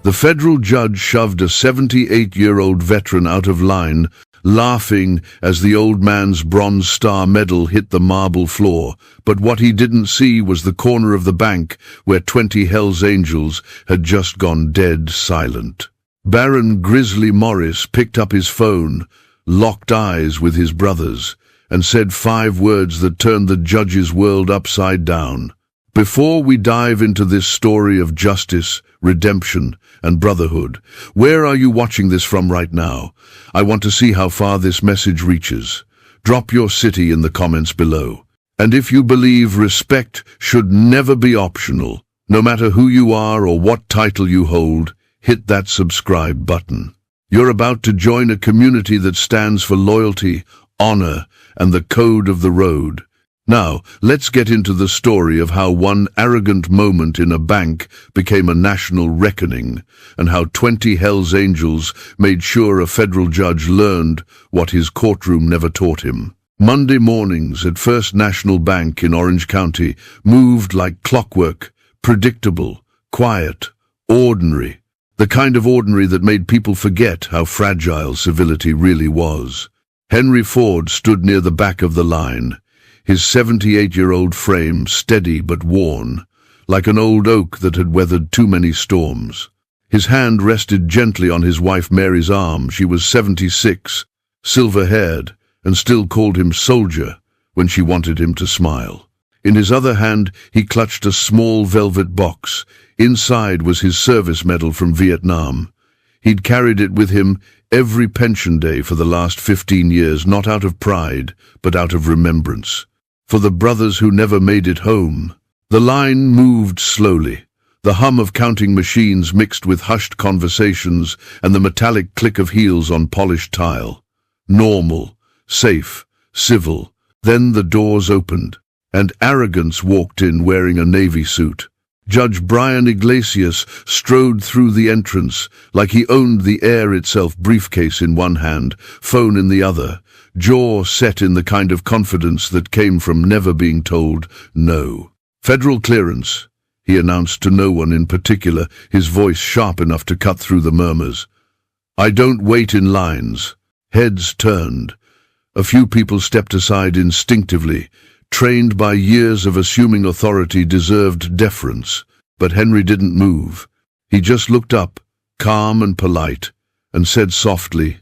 The federal judge shoved a 78-year-old veteran out of line, laughing as the old man's Bronze Star medal hit the marble floor. But what he didn't see was the corner of the bank where 20 Hells Angels had just gone dead silent. Baron Grizzly Morris picked up his phone, locked eyes with his brothers, and said 5 words that turned the judge's world upside down. Before we dive into this story of justice, redemption, and brotherhood, where are you watching this from right now? I want to see how far this message reaches. Drop your city in the comments below. And if you believe respect should never be optional, no matter who you are or what title you hold, hit that subscribe button. You're about to join a community that stands for loyalty, honor, and the code of the road. Now, let's get into the story of how one arrogant moment in a bank became a national reckoning, and how 20 Hells Angels made sure a federal judge learned what his courtroom never taught him. Monday mornings at First National Bank in Orange County moved like clockwork, predictable, quiet, ordinary. The kind of ordinary that made people forget how fragile civility really was. Henry Ford stood near the back of the line, his 78-year-old frame steady but worn, like an old oak that had weathered too many storms. His hand rested gently on his wife Mary's arm. She was 76, silver-haired, and still called him soldier when she wanted him to smile. In his other hand, he clutched a small velvet box. Inside was his service medal from Vietnam. He'd carried it with him every pension day for the last 15 years, not out of pride, but out of remembrance. For the brothers who never made it home. The line moved slowly, the hum of counting machines mixed with hushed conversations and the metallic click of heels on polished tile. Normal, safe, civil. Then the doors opened, and arrogance walked in wearing a navy suit. Judge Brian Iglesias strode through the entrance like he owned the air itself, briefcase in one hand, phone in the other, jaw set in the kind of confidence that came from never being told no. Federal clearance, he announced to no one in particular, his voice sharp enough to cut through the murmurs. I don't wait in lines. Heads turned. A few people stepped aside instinctively, trained by years of assuming authority deserved deference. But Henry didn't move. He just looked up, calm and polite, and said softly,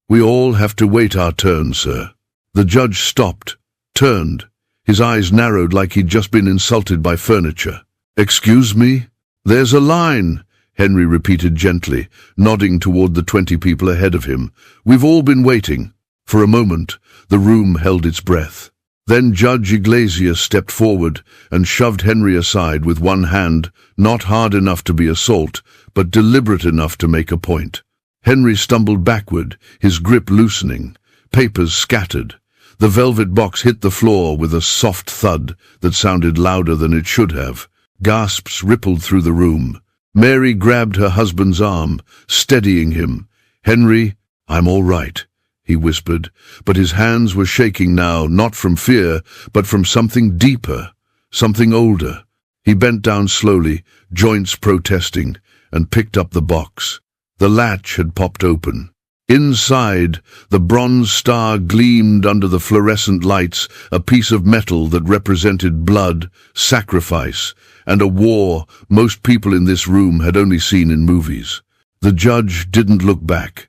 "We all have to wait our turn, sir." The judge stopped, turned. His eyes narrowed like he'd just been insulted by furniture. "Excuse me?" "There's a line," Henry repeated gently, nodding toward the 20 people ahead of him. "We've all been waiting." For a moment, the room held its breath. Then Judge Iglesias stepped forward and shoved Henry aside with one hand, not hard enough to be assault, but deliberate enough to make a point. Henry stumbled backward, his grip loosening. Papers scattered. The velvet box hit the floor with a soft thud that sounded louder than it should have. Gasps rippled through the room. Mary grabbed her husband's arm, steadying him. "Henry, I'm all right," he whispered, but his hands were shaking now, not from fear, but from something deeper, something older. He bent down slowly, joints protesting, and picked up the box. The latch had popped open. Inside, the Bronze Star gleamed under the fluorescent lights, a piece of metal that represented blood, sacrifice, and a war most people in this room had only seen in movies. The judge didn't look back,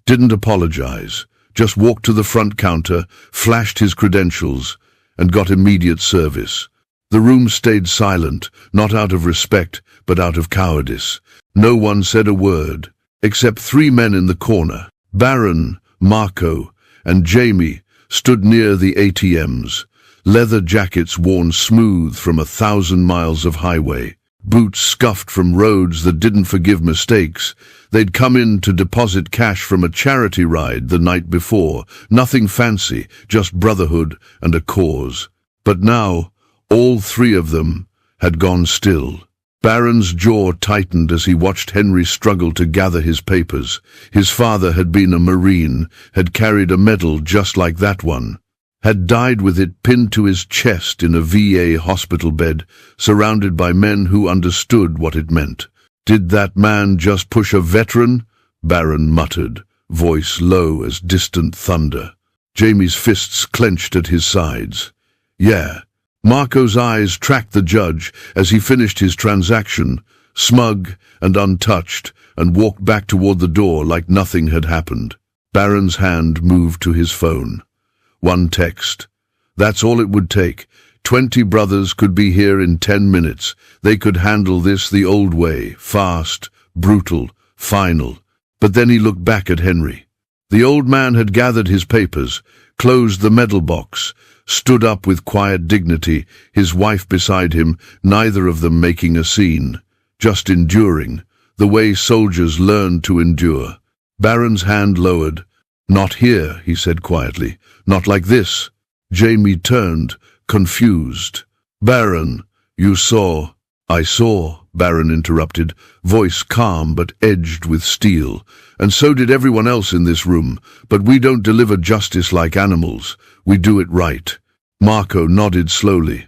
didn't apologize, just walked to the front counter, flashed his credentials, and got immediate service. The room stayed silent, not out of respect, but out of cowardice. No one said a word, except 3 men in the corner. Baron, Marco, and Jamie stood near the ATMs, leather jackets worn smooth from 1,000 miles of highway, boots scuffed from roads that didn't forgive mistakes. They'd come in to deposit cash from a charity ride the night before. Nothing fancy, just brotherhood and a cause. But now, all 3 of them had gone still. Baron's jaw tightened as he watched Henry struggle to gather his papers. His father had been a Marine, had carried a medal just like that one, had died with it pinned to his chest in a VA hospital bed, surrounded by men who understood what it meant. "Did that man just push a veteran?" Barron muttered, voice low as distant thunder. Jamie's fists clenched at his sides. "Yeah." Marco's eyes tracked the judge as he finished his transaction, smug and untouched, and walked back toward the door like nothing had happened. Barron's hand moved to his phone. One text. That's all it would take. 20 brothers could be here in 10 minutes. They could handle this the old way, fast, brutal, final. But then he looked back at Henry. The old man had gathered his papers, closed the medal box, stood up with quiet dignity, his wife beside him, neither of them making a scene, just enduring, the way soldiers learn to endure. Barron's hand lowered. "Not here," he said quietly. "Not like this." Jamie turned, confused. "Barron, you saw—" "I saw," Barron interrupted, voice calm but edged with steel. "And so did everyone else in this room. But we don't deliver justice like animals. We do it right." Marco nodded slowly.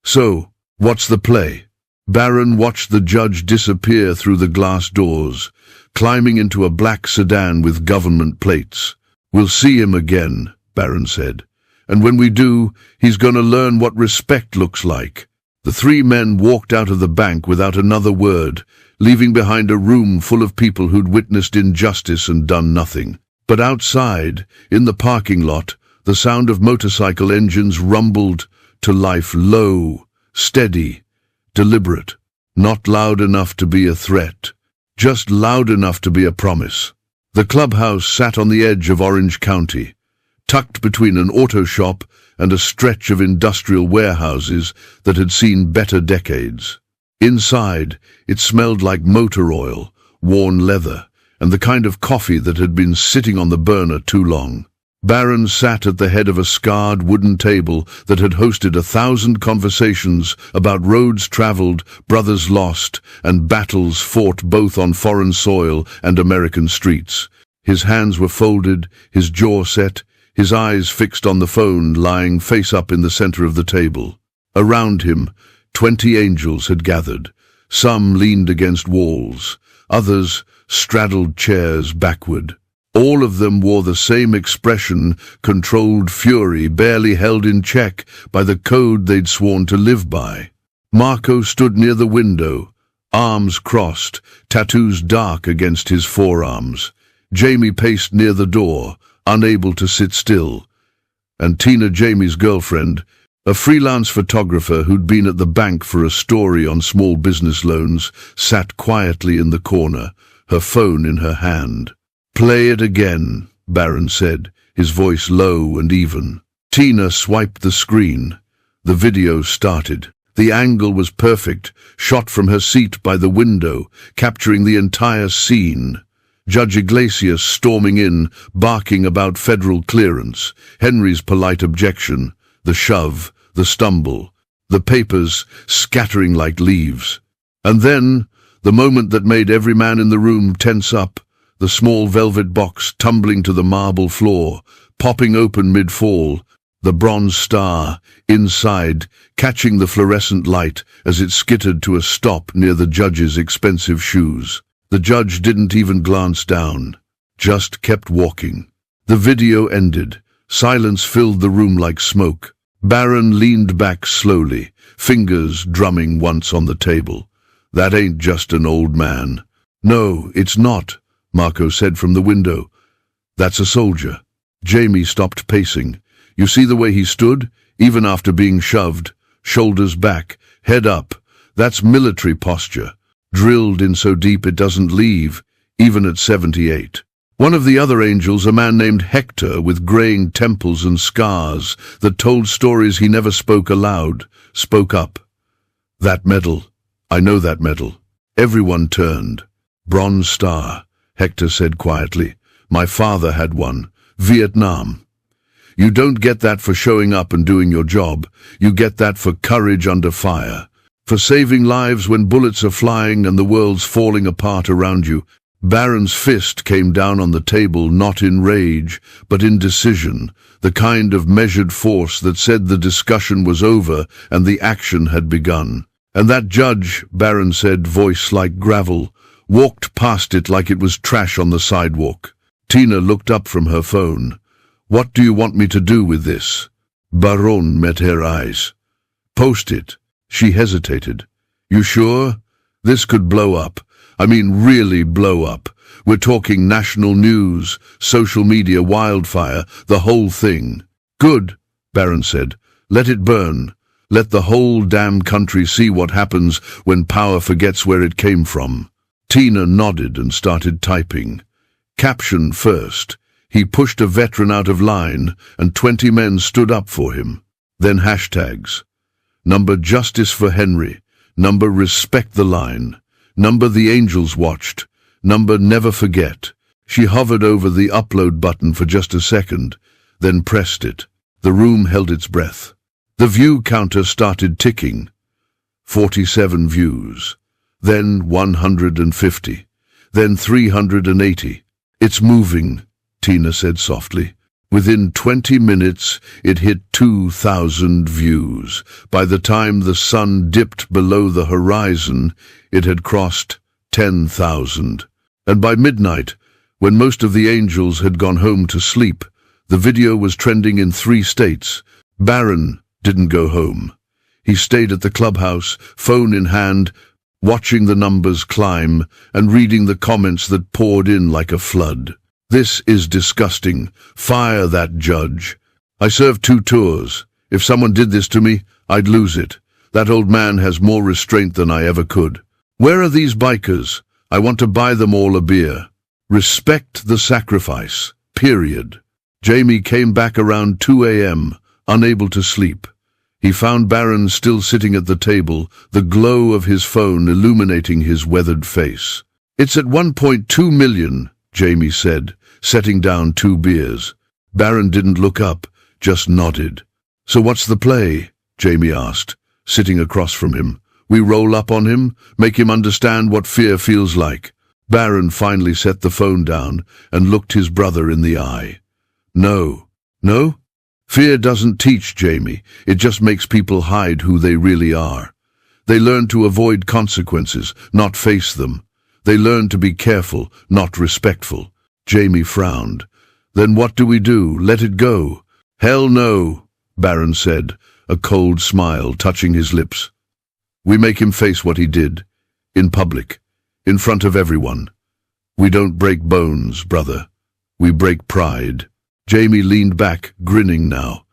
"So, what's the play?" Barron watched the judge disappear through the glass doors, climbing into a black sedan with government plates. "We'll see him again," Barron said. "And when we do, he's going to learn what respect looks like." The three men walked out of the bank without another word, leaving behind a room full of people who'd witnessed injustice and done nothing. But outside, in the parking lot, the sound of motorcycle engines rumbled to life, low, steady, deliberate, not loud enough to be a threat, just loud enough to be a promise. The clubhouse sat on the edge of Orange County, tucked between an auto shop and a stretch of industrial warehouses that had seen better decades. Inside, it smelled like motor oil, worn leather, and the kind of coffee that had been sitting on the burner too long. Barron sat at the head of a scarred wooden table that had hosted 1,000 conversations about roads traveled, brothers lost, and battles fought both on foreign soil and American streets. His hands were folded, his jaw set, his eyes fixed on the phone lying face up in the center of the table. Around him, 20 angels had gathered. Some leaned against walls, others straddled chairs backward. All of them wore the same expression, controlled fury, barely held in check by the code they'd sworn to live by. Marco stood near the window, arms crossed, tattoos dark against his forearms. Jamie paced near the door, unable to sit still. And Tina, Jamie's girlfriend, a freelance photographer who'd been at the bank for a story on small business loans, sat quietly in the corner, her phone in her hand. "Play it again," Barron said, his voice low and even. Tina swiped the screen. The video started. The angle was perfect, shot from her seat by the window, capturing the entire scene. Judge Iglesias storming in, barking about federal clearance, Henry's polite objection, the shove, the stumble, the papers scattering like leaves. And then, the moment that made every man in the room tense up, the small velvet box tumbling to the marble floor, popping open mid-fall, the bronze star, inside, catching the fluorescent light as it skittered to a stop near the judge's expensive shoes. The judge didn't even glance down, just kept walking. The video ended. Silence filled the room like smoke. Barron leaned back slowly, fingers drumming once on the table. "That ain't just an old man." "No, it's not," Marco said from the window. "That's a soldier." Jamie stopped pacing. "You see the way he stood, even after being shoved, shoulders back, head up. That's military posture, drilled in so deep it doesn't leave, even at 78. One of the other angels, a man named Hector with graying temples and scars that told stories he never spoke aloud, spoke up. "That medal, I know that medal." Everyone turned. "Bronze Star," Hector said quietly. "My father had one. Vietnam. You don't get that for showing up and doing your job. You get that for courage under fire. For saving lives when bullets are flying and the world's falling apart around you. Baron's fist came down on the table, not in rage, but in decision, the kind of measured force that said the discussion was over and the action had begun. And that judge, Baron said, voice like gravel, walked past it like it was trash on the sidewalk. Tina looked up from her phone. "What do you want me to do with this?" Baron met her eyes. "Post it." She hesitated. "You sure? This could blow up. I mean really blow up. We're talking national news, social media, wildfire, the whole thing." "Good," Baron said. "Let it burn. Let the whole damn country see what happens when power forgets where it came from." Tina nodded and started typing. Caption first. He pushed a veteran out of line and 20 men stood up for him. Then hashtags. Number justice for Henry. Number respect the line. Number the angels watched. Number never forget. She hovered over the upload button for just a second, then pressed it. The room held its breath. The view counter started ticking. 47 views. Then 150. Then 380. "It's moving," Tina said softly. Within 20 minutes, it hit 2,000 views. By the time the sun dipped below the horizon, it had crossed 10,000. And by midnight, when most of the angels had gone home to sleep, the video was trending in 3 states. Baron didn't go home. He stayed at the clubhouse, phone in hand, watching the numbers climb and reading the comments that poured in like a flood. "This is disgusting. Fire that judge. I served 2 tours. If someone did this to me, I'd lose it. That old man has more restraint than I ever could. Where are these bikers? I want to buy them all a beer. Respect the sacrifice. Period." Jamie came back around 2 a.m., unable to sleep. He found Baron still sitting at the table, the glow of his phone illuminating his weathered face. "It's at 1.2 million, Jamie said, setting down 2 beers. Baron didn't look up, just nodded. "So what's the play?" Jamie asked, sitting across from him. "We roll up on him, make him understand what fear feels like." Baron finally set the phone down and looked his brother in the eye. "No. No? Fear doesn't teach, Jamie. It just makes people hide who they really are. They learn to avoid consequences, not face them. They learn to be careful, not respectful." Jamie frowned. "Then what do we do? Let it go?" "Hell no," Baron said, a cold smile touching his lips. "We make him face what he did. In public. In front of everyone. We don't break bones, brother. We break pride." Jamie leaned back, grinning now.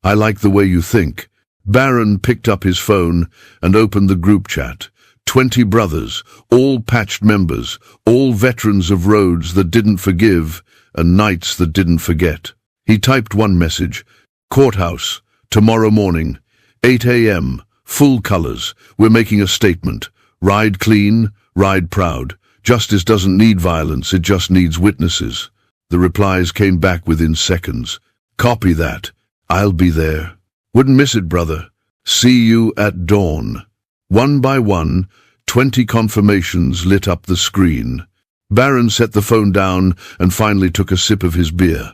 "I like the way you think." Baron picked up his phone and opened the group chat. 20 brothers, all patched members, all veterans of roads that didn't forgive and nights that didn't forget. He typed one message. "Courthouse, tomorrow morning, 8 a.m., full colors. We're making a statement. Ride clean, ride proud. Justice doesn't need violence, it just needs witnesses." The replies came back within seconds. "Copy that. I'll be there. Wouldn't miss it, brother. See you at dawn." One by one, 20 confirmations lit up the screen. Baron set the phone down and finally took a sip of his beer.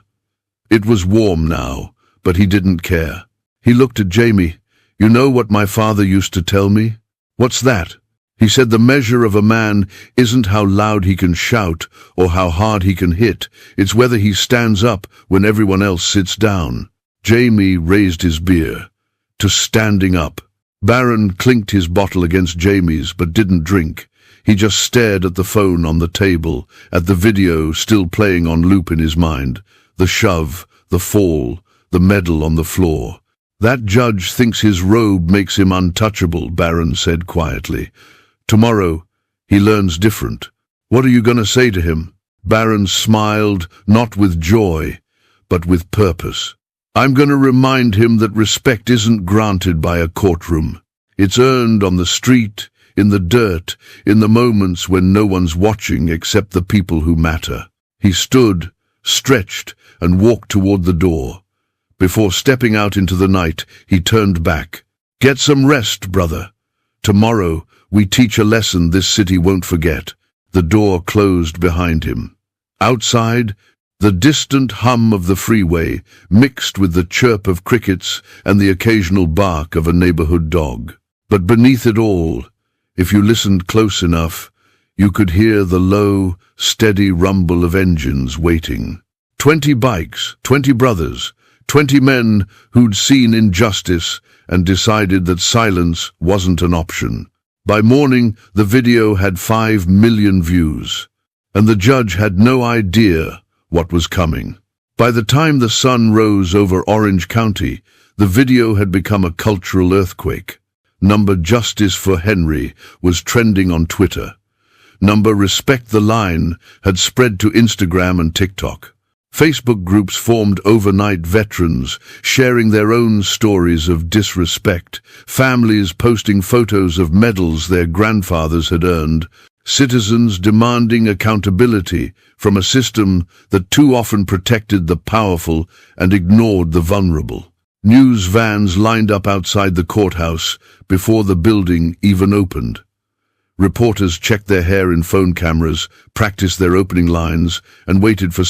It was warm now, but he didn't care. He looked at Jamie. "You know what my father used to tell me?" "What's that?" He said the measure of a man isn't how loud he can shout or how hard he can hit. It's whether he stands up when everyone else sits down. Jamie raised his beer. To standing up. Baron clinked his bottle against Jamie's but didn't drink. He just stared at the phone on the table, at the video still playing on loop in his mind. The shove, the fall, the medal on the floor. "That judge thinks his robe makes him untouchable," Baron said quietly. "Tomorrow, he learns different. What are you going to say to him?" Baron smiled, not with joy, but with purpose. "I'm going to remind him that respect isn't granted by a courtroom. It's earned on the street, in the dirt, in the moments when no one's watching except the people who matter." He stood, stretched, and walked toward the door. Before stepping out into the night, he turned back. "Get some rest, brother. Tomorrow, we teach a lesson this city won't forget. The door closed behind him. Outside, the distant hum of the freeway mixed with the chirp of crickets and the occasional bark of a neighborhood dog. But beneath it all, if you listened close enough, you could hear the low, steady rumble of engines waiting. 20 bikes, 20 brothers, 20 men who'd seen injustice and decided that silence wasn't an option. By morning, the video had 5 million views, and the judge had no idea what was coming. By the time the sun rose over Orange County, the video had become a cultural earthquake. Number Justice for Henry was trending on Twitter. Number Respect the Line had spread to Instagram and TikTok. Facebook groups formed overnight, veterans sharing their own stories of disrespect, families posting photos of medals their grandfathers had earned, citizens demanding accountability from a system that too often protected the powerful and ignored the vulnerable. News vans lined up outside the courthouse before the building even opened. Reporters checked their hair in phone cameras, practiced their opening lines, and waited for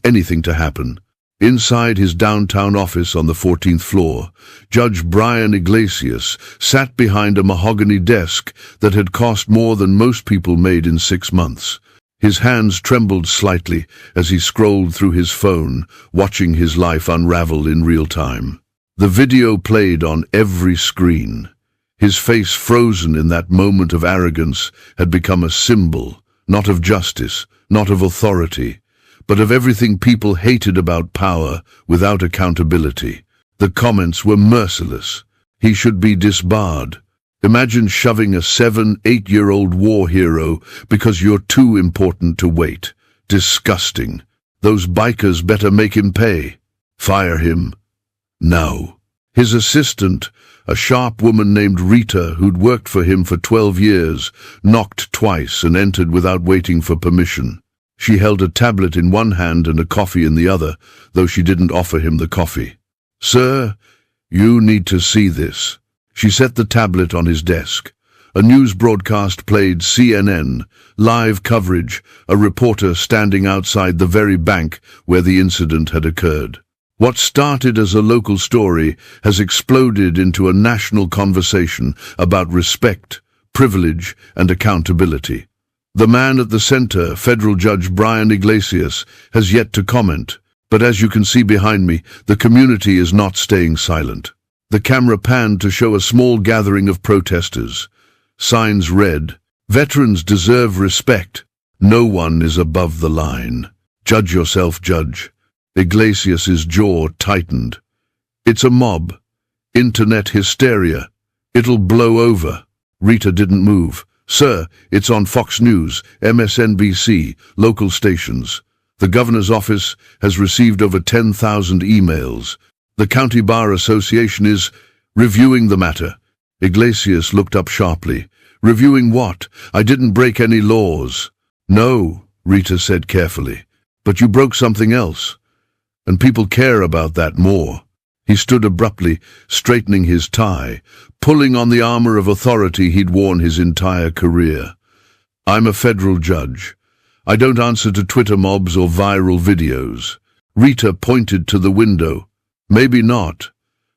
anything to happen. Inside his downtown office on the 14th floor, Judge Brian Iglesias sat behind a mahogany desk that had cost more than most people made in 6 months. His hands trembled slightly as he scrolled through his phone, watching his life unravel in real time. The video played on every screen. His face, frozen in that moment of arrogance, had become a symbol, not of justice, not of authority, but of everything people hated about power without accountability. The comments were merciless. He should be disbarred. Imagine shoving a 7-8-year-old war hero because you're too important to wait. Disgusting. Those bikers better make him pay. Fire him. Now. His assistant, a sharp woman named Rita, who'd worked for him for 12 years, knocked twice and entered without waiting for permission. She held a tablet in one hand and a coffee in the other, though she didn't offer him the coffee. "Sir, you need to see this." She set the tablet on his desk. A news broadcast played CNN, live coverage, a reporter standing outside the very bank where the incident had occurred. What started as a local story has exploded into a national conversation about respect, privilege, and accountability. The man at the center, Federal Judge Brian Iglesias, has yet to comment, but as you can see behind me, the community is not staying silent. The camera panned to show a small gathering of protesters. Signs read, "Veterans deserve respect. No one is above the line. Judge yourself, Judge." Iglesias's jaw tightened. It's a mob. Internet hysteria. It'll blow over. Rita didn't move. "Sir, it's on Fox News, MSNBC, local stations. The governor's office has received over 10,000 emails. The County Bar Association is reviewing the matter." Iglesias looked up sharply. "Reviewing what? I didn't break any laws." "No," Rita said carefully, "but you broke something else. And people care about that more." He stood abruptly, straightening his tie, pulling on the armor of authority he'd worn his entire career. "I'm a federal judge. I don't answer to Twitter mobs or viral videos." Rita pointed to the window. "Maybe not,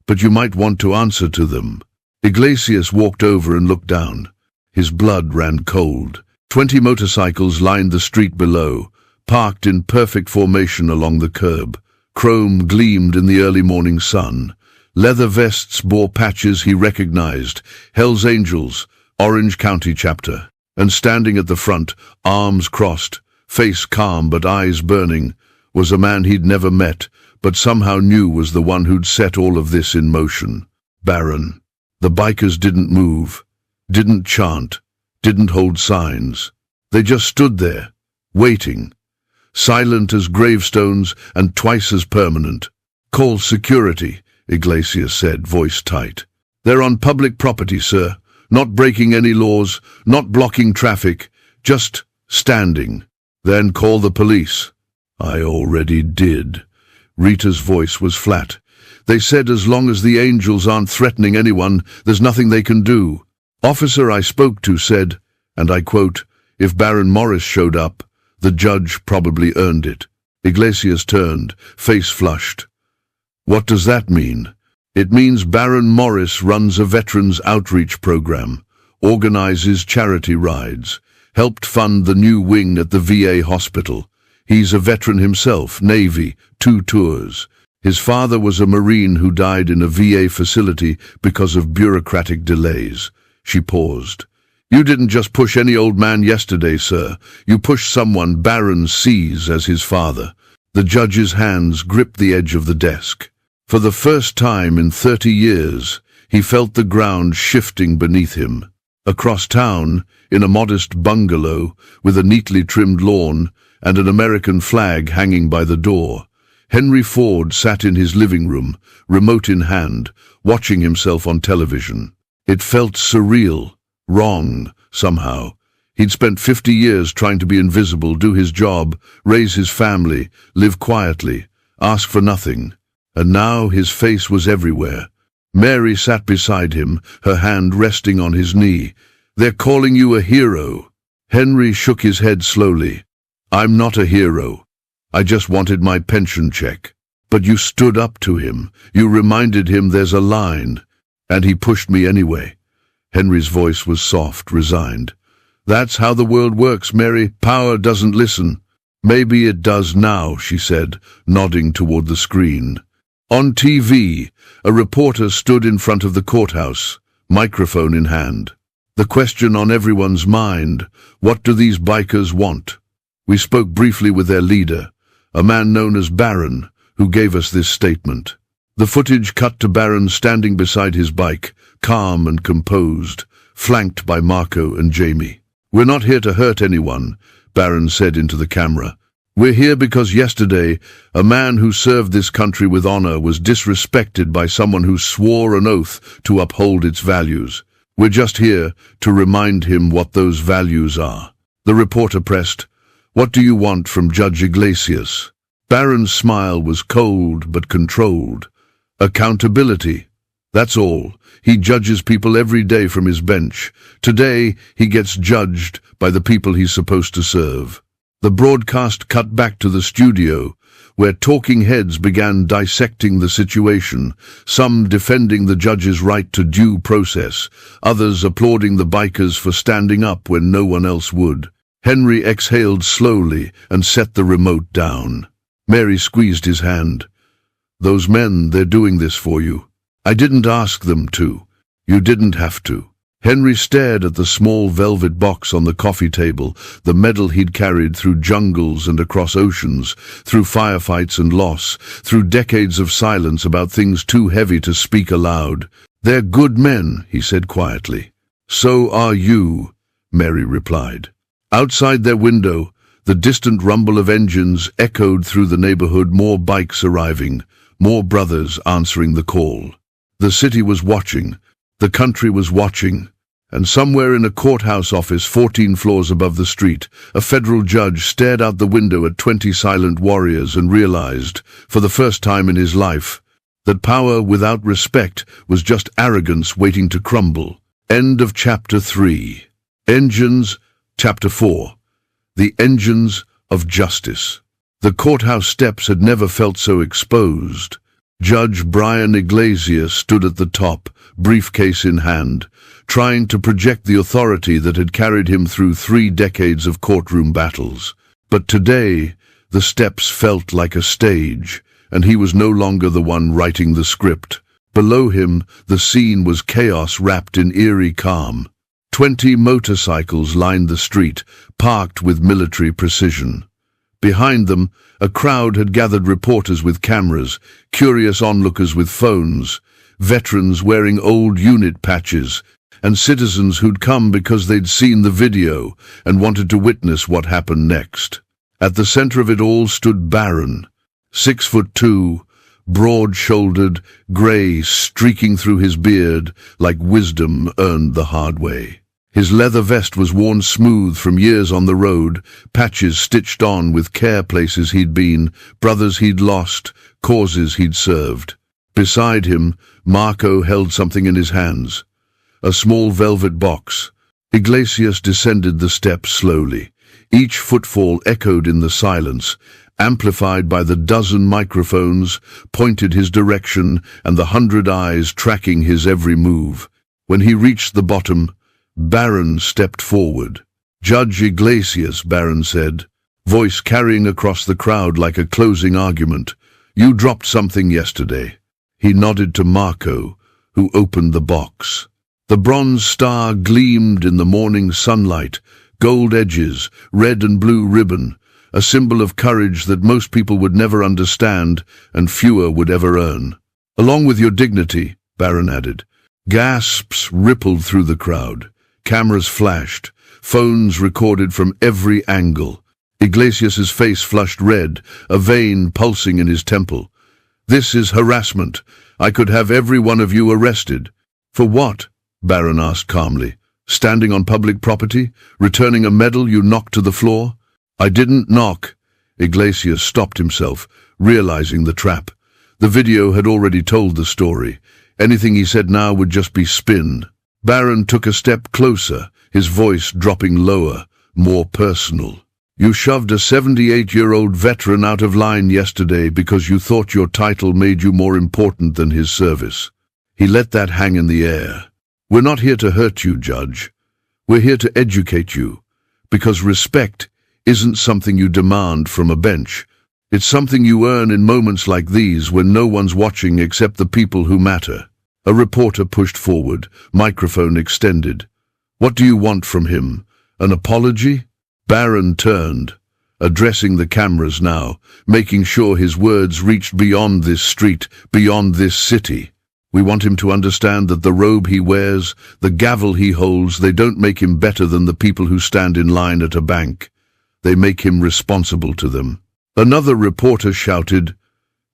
but you might want to answer to them." Iglesias walked over and looked down. His blood ran cold. 20 motorcycles lined the street below, parked in perfect formation along the curb. Chrome gleamed in the early morning sun. Leather vests bore patches he recognized, Hell's Angels, Orange County chapter. And standing at the front, arms crossed, face calm but eyes burning, was a man he'd never met, but somehow knew was the one who'd set all of this in motion. Barron. The bikers didn't move, didn't chant, didn't hold signs. They just stood there, waiting. Silent as gravestones and twice as permanent. "Call security," Iglesias said, voice tight. "They're on public property, sir. Not breaking any laws, not blocking traffic, just standing." "Then call the police." "I already did." Rita's voice was flat. "They said as long as the angels aren't threatening anyone, there's nothing they can do. Officer I spoke to said, and I quote, If Baron Morris showed up, the judge probably earned it. Iglesias turned, face flushed. What does that mean? It means Baron Morris runs a veterans outreach program, organizes charity rides, helped fund the new wing at the VA hospital. He's a veteran himself, Navy, 2 tours. His father was a Marine who died in a VA facility because of bureaucratic delays. She paused. You didn't just push any old man yesterday, sir. You pushed someone Baron sees as his father. The judge's hands gripped the edge of the desk. For the first time in 30 years, he felt the ground shifting beneath him. Across town, in a modest bungalow with a neatly trimmed lawn and an American flag hanging by the door, Henry Ford sat in his living room, remote in hand, watching himself on television. It felt surreal, wrong, somehow. He'd spent 50 years trying to be invisible, do his job, raise his family, live quietly, ask for nothing. And now his face was everywhere. Mary sat beside him, her hand resting on his knee. They're calling you a hero. Henry shook his head slowly. I'm not a hero. I just wanted my pension check. But you stood up to him. You reminded him there's a line. And he pushed me anyway. Henry's voice was soft, resigned. That's how the world works, Mary. Power doesn't listen. Maybe it does now, she said, nodding toward the screen. On TV, a reporter stood in front of the courthouse, microphone in hand. The question on everyone's mind, what do these bikers want? We spoke briefly with their leader, a man known as Baron, who gave us this statement. The footage cut to Baron standing beside his bike, calm and composed, flanked by Marco and Jamie. We're not here to hurt anyone, Baron said into the camera. We're here because yesterday, a man who served this country with honor was disrespected by someone who swore an oath to uphold its values. We're just here to remind him what those values are. The reporter pressed, What do you want from Judge Iglesias? Baron's smile was cold but controlled. Accountability. That's all. He judges people every day from his bench. Today, he gets judged by the people he's supposed to serve. The broadcast cut back to the studio, where talking heads began dissecting the situation, some defending the judge's right to due process, others applauding the bikers for standing up when no one else would. Henry exhaled slowly and set the remote down. Mary squeezed his hand. Those men, they're doing this for you. I didn't ask them to. You didn't have to. Henry stared at the small velvet box on the coffee table, the medal he'd carried through jungles and across oceans, through firefights and loss, through decades of silence about things too heavy to speak aloud. They're good men, he said quietly. So are you, Mary replied. Outside their window, the distant rumble of engines echoed through the neighborhood, more bikes arriving, more brothers answering the call. The city was watching. The country was watching, and somewhere in a courthouse office 14 floors above the street, a federal judge stared out the window at 20 silent warriors and realized, for the first time in his life, that power without respect was just arrogance waiting to crumble. End of Chapter 3. Engines, Chapter 4. The Engines of Justice. The courthouse steps had never felt so exposed. Judge Brian Iglesias stood at the top, briefcase in hand, trying to project the authority that had carried him through 3 decades of courtroom battles. But today, the steps felt like a stage, and he was no longer the one writing the script. Below him, the scene was chaos wrapped in eerie calm. 20 motorcycles lined the street, parked with military precision. Behind them, a crowd had gathered, reporters with cameras, curious onlookers with phones, veterans wearing old unit patches, and citizens who'd come because they'd seen the video and wanted to witness what happened next. At the center of it all stood Baron, 6'2", broad-shouldered, gray streaking through his beard like wisdom earned the hard way. His leather vest was worn smooth from years on the road, patches stitched on with care, places he'd been, brothers he'd lost, causes he'd served. Beside him, Marco held something in his hands, a small velvet box, Iglesias descended the steps slowly. Each footfall echoed in the silence, amplified by the dozen microphones pointed his direction and the 100 eyes tracking his every move. When he reached the bottom, Barron stepped forward. "Judge Iglesias," Barron said, voice carrying across the crowd like a closing argument, "you dropped something yesterday." He nodded to Marco, who opened the box. The bronze star gleamed in the morning sunlight, gold edges, red and blue ribbon, a symbol of courage that most people would never understand and fewer would ever earn. "Along with your dignity," Barron added. Gasps rippled through the crowd. Cameras flashed. Phones recorded from every angle. Iglesias's face flushed red, a vein pulsing in his temple. "This is harassment. I could have every one of you arrested." "For what?" Barron asked calmly. "Standing on public property? Returning a medal you knocked to the floor?" "I didn't knock." Iglesias stopped himself, realizing the trap. The video had already told the story. Anything he said now would just be spin. Barron took a step closer, his voice dropping lower, more personal. "You shoved a 78-year-old veteran out of line yesterday because you thought your title made you more important than his service." He let that hang in the air. "We're not here to hurt you, Judge. We're here to educate you, because respect isn't something you demand from a bench. It's something you earn in moments like these when no one's watching except the people who matter." A reporter pushed forward, microphone extended. "What do you want from him? An apology?" Barron turned, addressing the cameras now, making sure his words reached beyond this street, beyond this city. "We want him to understand that the robe he wears, the gavel he holds, they don't make him better than the people who stand in line at a bank. They make him responsible to them." Another reporter shouted,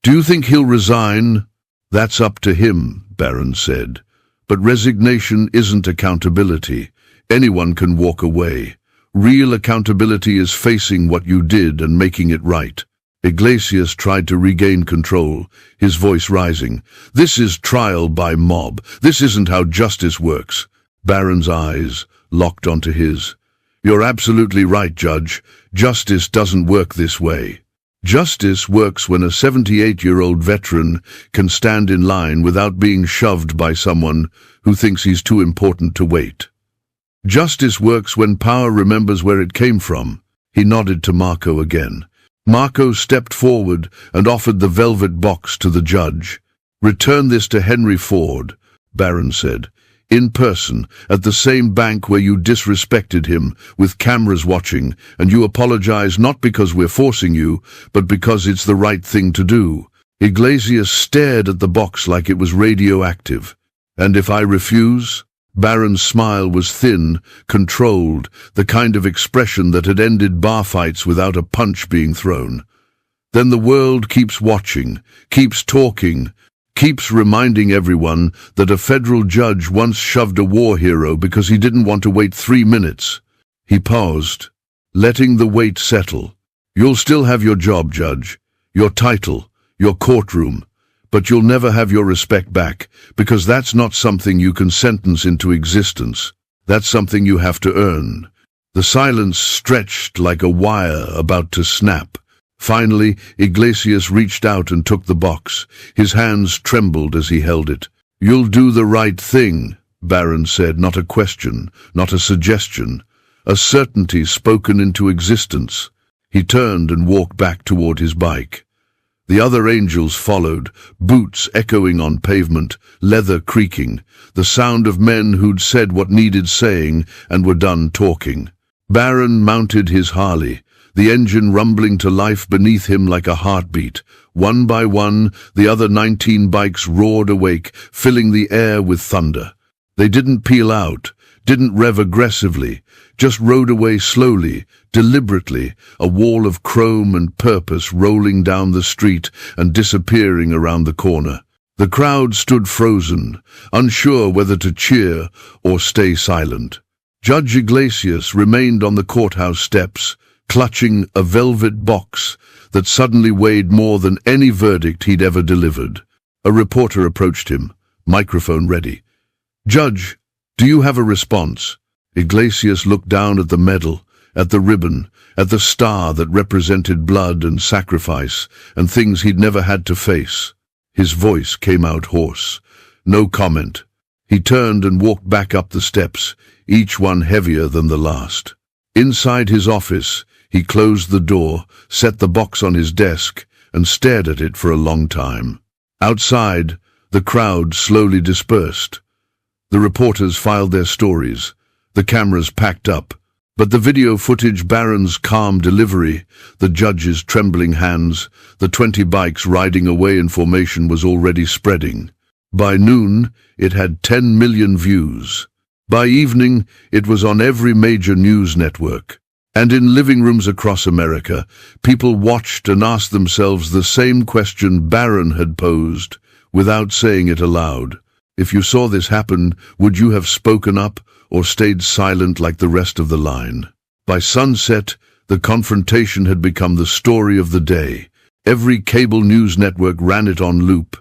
"Do you think he'll resign?" "That's up to him," Barron said. "But resignation isn't accountability. Anyone can walk away. Real accountability is facing what you did and making it right." Iglesias tried to regain control, his voice rising. "This is trial by mob. This isn't how justice works." Barron's eyes locked onto his. "You're absolutely right, Judge. Justice doesn't work this way. Justice works when a 78-year-old veteran can stand in line without being shoved by someone who thinks he's too important to wait. Justice works when power remembers where it came from." He nodded to Marco again. Marco stepped forward and offered the velvet box to the judge. "Return this to Henry Ford," Barron said. "In person, at the same bank where you disrespected him, with cameras watching, and you apologize not because we're forcing you, but because it's the right thing to do." Iglesias stared at the box like it was radioactive. "And if I refuse?" Barron's smile was thin, controlled, the kind of expression that had ended bar fights without a punch being thrown. "Then the world keeps watching, keeps talking, keeps reminding everyone that a federal judge once shoved a war hero because he didn't want to wait 3 minutes. He paused, letting the weight settle. "You'll still have your job, Judge, your title, your courtroom, but you'll never have your respect back, because that's not something you can sentence into existence. That's something you have to earn." The silence stretched like a wire about to snap. Finally, Iglesias reached out and took the box. His hands trembled as he held it. "You'll do the right thing," Barron said, not a question, not a suggestion, a certainty spoken into existence. He turned and walked back toward his bike. The other angels followed, boots echoing on pavement, leather creaking, the sound of men who'd said what needed saying and were done talking. Barron mounted his Harley, the engine rumbling to life beneath him like a heartbeat. One by one, the other 19 bikes roared awake, filling the air with thunder. They didn't peel out, didn't rev aggressively, just rode away slowly, deliberately, a wall of chrome and purpose rolling down the street and disappearing around the corner. The crowd stood frozen, unsure whether to cheer or stay silent. Judge Iglesias remained on the courthouse steps, clutching a velvet box that suddenly weighed more than any verdict he'd ever delivered. A reporter approached him, microphone ready. "Judge, do you have a response?" Iglesias looked down at the medal, at the ribbon, at the star that represented blood and sacrifice and things he'd never had to face. His voice came out hoarse. No comment. He turned and walked back up the steps, each one heavier than the last. Inside his office, he closed the door, set the box on his desk, and stared at it for a long time. Outside, the crowd slowly dispersed. The reporters filed their stories. The cameras packed up. But the video footage, Barron's calm delivery, the judge's trembling hands, the 20 bikes riding away in formation was already spreading. By noon, it had 10 million views. By evening, it was on every major news network. And in living rooms across America, people watched and asked themselves the same question Barron had posed, without saying it aloud. If you saw this happen, would you have spoken up or stayed silent like the rest of the line? By sunset, the confrontation had become the story of the day. Every cable news network ran it on loop.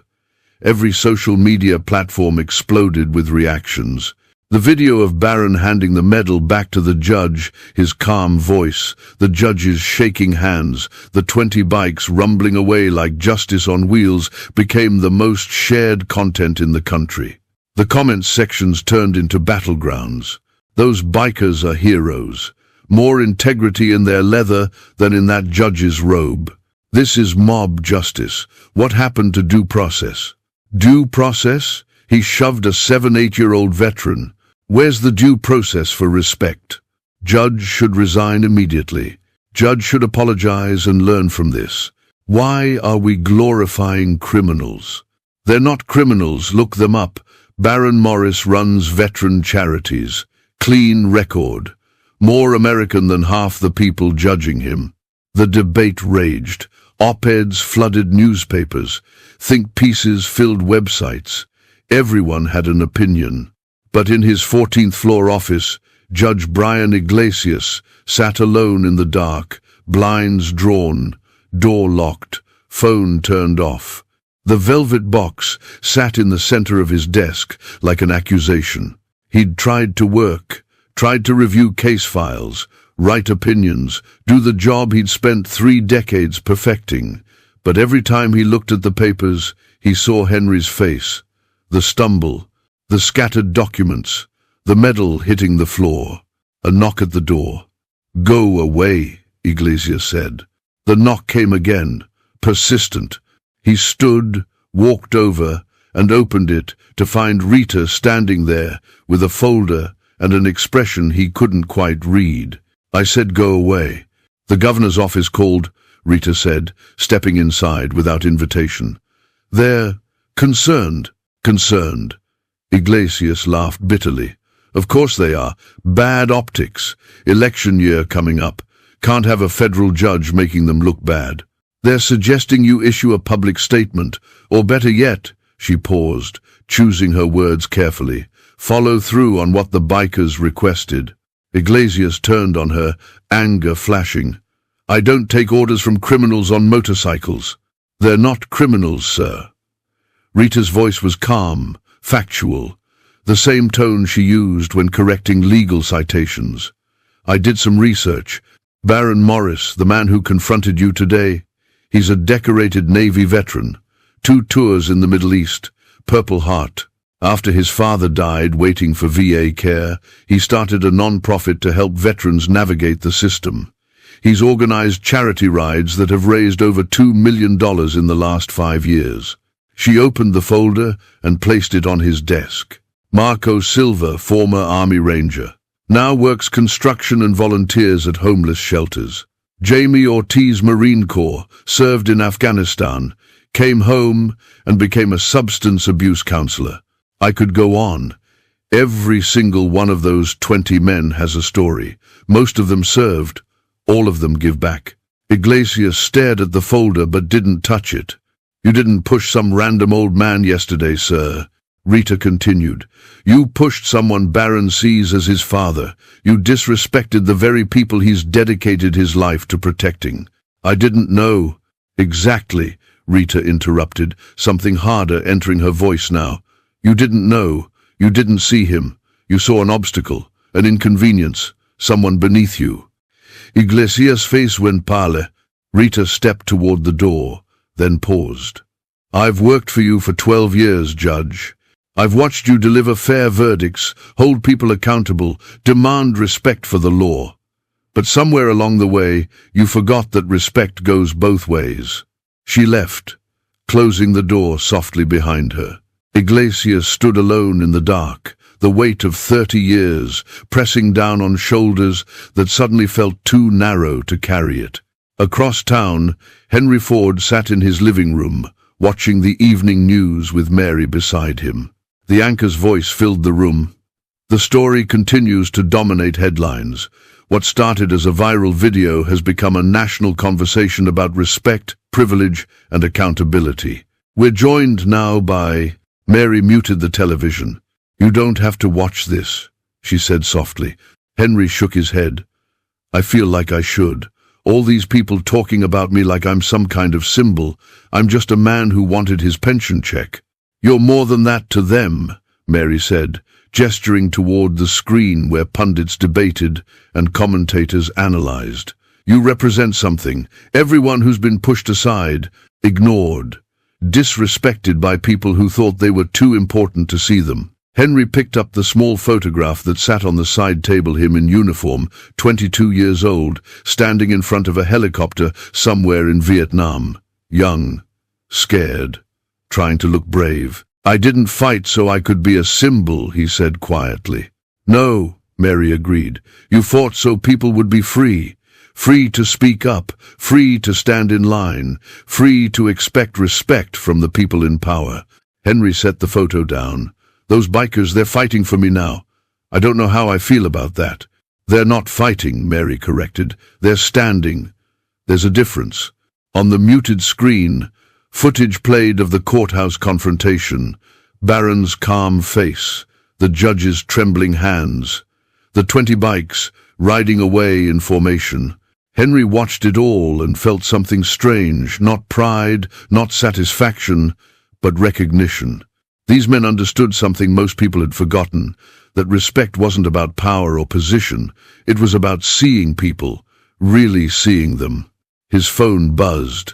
Every social media platform exploded with reactions. The video of Barron handing the medal back to the judge, his calm voice, the judge's shaking hands, the 20 bikes rumbling away like justice on wheels, became the most shared content in the country. The comments sections turned into battlegrounds. Those bikers are heroes. More integrity in their leather than in that judge's robe. This is mob justice. What happened to due process? Due process? He shoved a 7-8-year-old veteran. Where's the due process for respect? Judge should resign immediately. Judge should apologize and learn from this. Why are we glorifying criminals? They're not criminals, look them up. Barron Morris runs veteran charities. Clean record. More American than half the people judging him. The debate raged. Op-eds flooded newspapers. Think pieces filled websites. Everyone had an opinion. But in his 14th floor office, Judge Brian Iglesias sat alone in the dark, blinds drawn, door locked, phone turned off. The velvet box sat in the center of his desk like an accusation. He'd tried to work, tried to review case files, write opinions, do the job he'd spent 3 decades perfecting. But every time he looked at the papers, he saw Henry's face, the stumble, the scattered documents, the medal hitting the floor, a knock at the door. "Go away," Iglesias said. The knock came again, persistent. He stood, walked over, and opened it to find Rita standing there with a folder and an expression he couldn't quite read. "I said go away." "The governor's office called," Rita said, stepping inside without invitation. "They're concerned." Iglesias laughed bitterly. "Of course they are. Bad optics. Election year coming up. Can't have a federal judge making them look bad. They're suggesting you issue a public statement, or better yet," she paused, choosing her words carefully, "follow through on what the bikers requested." Iglesias turned on her, anger flashing. "I don't take orders from criminals on motorcycles." "They're not criminals, sir." Rita's voice was calm, factual, the same tone she used when correcting legal citations. "I did some research. Barron Morris, the man who confronted you today, he's a decorated Navy veteran, 2 tours in the Middle East, Purple Heart. After his father died waiting for VA care, he started a non-profit to help veterans navigate the system. He's organized charity rides that have raised over $2 million in the last 5 years. She opened the folder and placed it on his desk. "Marco Silva, former Army Ranger. Now works construction and volunteers at homeless shelters. Jamie Ortiz, Marine Corps, served in Afghanistan, came home and became a substance abuse counselor." I could go on. Every single one of those 20 men has a story. Most of them served. All of them give back. Iglesias stared at the folder but didn't touch it. "You didn't push some random old man yesterday, sir," Rita continued. "You pushed someone Barron sees as his father. You disrespected the very people he's dedicated his life to protecting." "I didn't know." "Exactly," Rita interrupted, something harder entering her voice now. "You didn't know. You didn't see him. You saw an obstacle, an inconvenience, someone beneath you. Iglesias' face went pale. Rita stepped toward the door, then paused. I've worked for you for 12 years, Judge. I've watched you deliver fair verdicts, hold people accountable, demand respect for the law. But somewhere along the way, you forgot that respect goes both ways. She left, closing the door softly behind her. Iglesias stood alone in the dark, the weight of 30 years pressing down on shoulders that suddenly felt too narrow to carry it. Across town, Henry Ford sat in his living room, watching the evening news with Mary beside him. The anchor's voice filled the room. The story continues to dominate headlines. What started as a viral video has become a national conversation about respect, privilege, and accountability. We're joined now by... Mary muted the television. You don't have to watch this, she said softly. Henry shook his head. I feel like I should. All these people talking about me like I'm some kind of symbol. I'm just a man who wanted his pension check. You're more than that to them, Mary said, gesturing toward the screen where pundits debated and commentators analyzed. You represent something. Everyone who's been pushed aside, ignored, disrespected by people who thought they were too important to see them. Henry picked up the small photograph that sat on the side table, him in uniform, 22 years old, standing in front of a helicopter somewhere in Vietnam. Young, scared, trying to look brave. I didn't fight so I could be a symbol, he said quietly. No, Mary agreed. You fought so people would be free. Free to speak up, free to stand in line, free to expect respect from the people in power. Henry set the photo down. Those bikers, they're fighting for me now. I don't know how I feel about that. They're not fighting, Mary corrected. They're standing. There's a difference. On the muted screen, footage played of the courthouse confrontation, Barron's calm face, the judge's trembling hands, the 20 bikes riding away in formation. Henry watched it all and felt something strange, not pride, not satisfaction, but recognition. These men understood something most people had forgotten, that respect wasn't about power or position. It was about seeing people, really seeing them. His phone buzzed.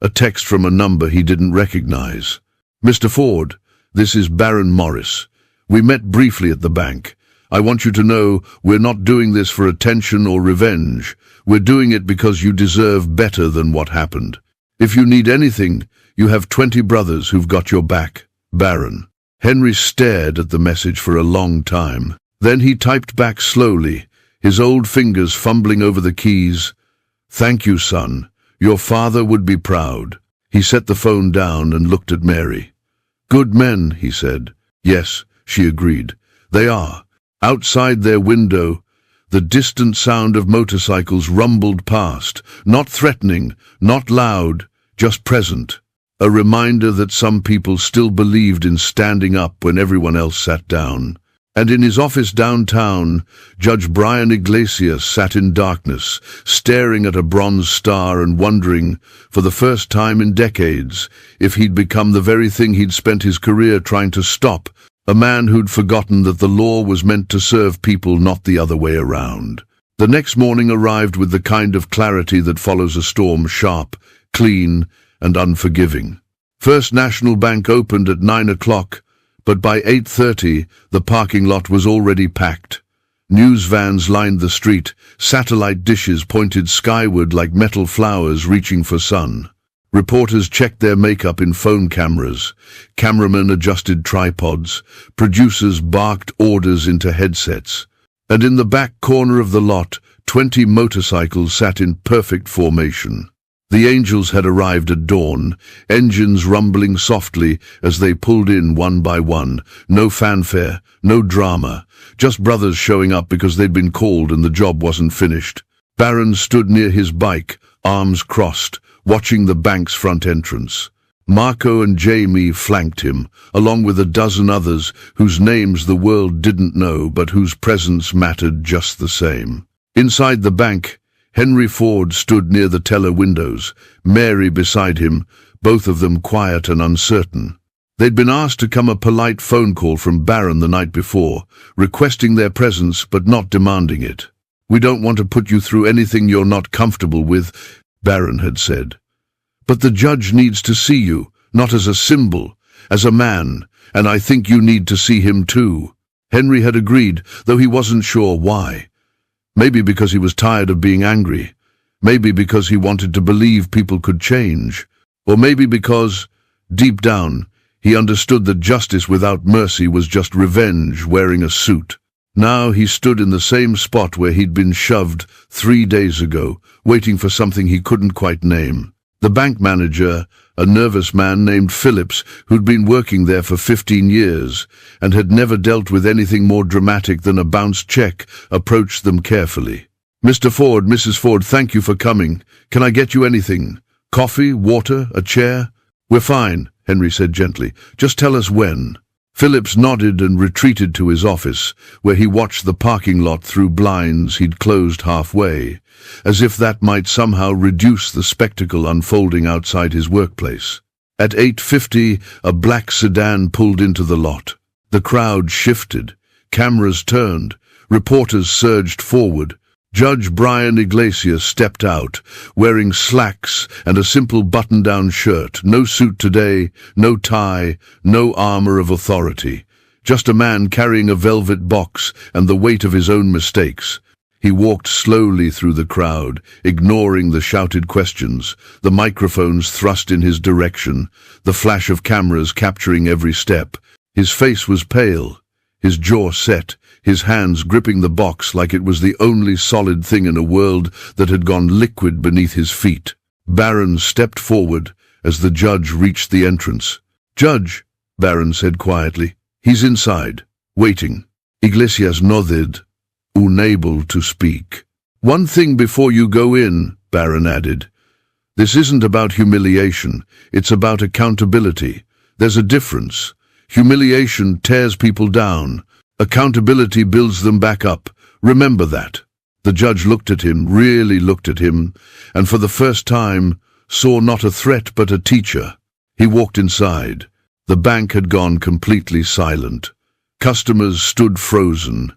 A text from a number he didn't recognize. Mr. Ford, this is Baron Morris. We met briefly at the bank. I want you to know we're not doing this for attention or revenge. We're doing it because you deserve better than what happened. If you need anything, you have 20 brothers who've got your back. Baron. Henry stared at the message for a long time. Then he typed back slowly, his old fingers fumbling over the keys. Thank you, son. Your father would be proud. He set the phone down and looked at Mary. Good men, he said. Yes, she agreed. They are. Outside their window, the distant sound of motorcycles rumbled past, not threatening, not loud, just present. A reminder that some people still believed in standing up when everyone else sat down. And in his office downtown, Judge Brian Iglesias sat in darkness, staring at a bronze star and wondering, for the first time in decades, if he'd become the very thing he'd spent his career trying to stop, a man who'd forgotten that the law was meant to serve people, not the other way around. The next morning arrived with the kind of clarity that follows a storm, sharp, clean, and unforgiving. First National Bank opened at 9 o'clock, but by 8:30 the parking lot was already packed. News vans lined the street, satellite dishes pointed skyward like metal flowers reaching for sun. Reporters checked their makeup in phone cameras, cameramen adjusted tripods, producers barked orders into headsets. And in the back corner of the lot, 20 motorcycles sat in perfect formation. The angels had arrived at dawn, engines rumbling softly as they pulled in one by one. No fanfare, no drama, just brothers showing up because they'd been called and the job wasn't finished. Baron stood near his bike, arms crossed, watching the bank's front entrance. Marco and Jamie flanked him, along with a dozen others whose names the world didn't know but whose presence mattered just the same. Inside the bank, Henry Ford stood near the teller windows, Mary beside him, both of them quiet and uncertain. They'd been asked to come a polite phone call from Baron the night before, requesting their presence but not demanding it. "We don't want to put you through anything you're not comfortable with," Baron had said. "But the judge needs to see you, not as a symbol, as a man, and I think you need to see him too." Henry had agreed, though he wasn't sure why. Maybe because he was tired of being angry. Maybe because he wanted to believe people could change. Or maybe because, deep down, he understood that justice without mercy was just revenge wearing a suit. Now he stood in the same spot where he'd been shoved 3 days ago, waiting for something he couldn't quite name. The bank manager, a nervous man named Phillips, who'd been working there for 15 years and had never dealt with anything more dramatic than a bounced check, approached them carefully. "Mr. Ford, Mrs. Ford, thank you for coming. Can I get you anything? Coffee, water, a chair?" "We're fine," Henry said gently. "Just tell us when." Phillips nodded and retreated to his office, where he watched the parking lot through blinds he'd closed halfway, as if that might somehow reduce the spectacle unfolding outside his workplace. At 8:50, a black sedan pulled into the lot. The crowd shifted. Cameras turned. Reporters surged forward. Judge Brian Iglesias stepped out, wearing slacks and a simple button-down shirt. No suit today, no tie, no armor of authority. Just a man carrying a velvet box and the weight of his own mistakes. He walked slowly through the crowd, ignoring the shouted questions, the microphones thrust in his direction, the flash of cameras capturing every step. His face was pale, his jaw set, his hands gripping the box like it was the only solid thing in a world that had gone liquid beneath his feet. Baron stepped forward as the judge reached the entrance. "Judge," Baron said quietly. "He's inside, waiting." Iglesias nodded, unable to speak. "One thing before you go in," Baron added. "This isn't about humiliation, it's about accountability. There's a difference. Humiliation tears people down. Accountability builds them back up. Remember that." The judge looked at him, really looked at him, and for the first time saw not a threat but a teacher. He walked inside. The bank had gone completely silent. Customers stood frozen.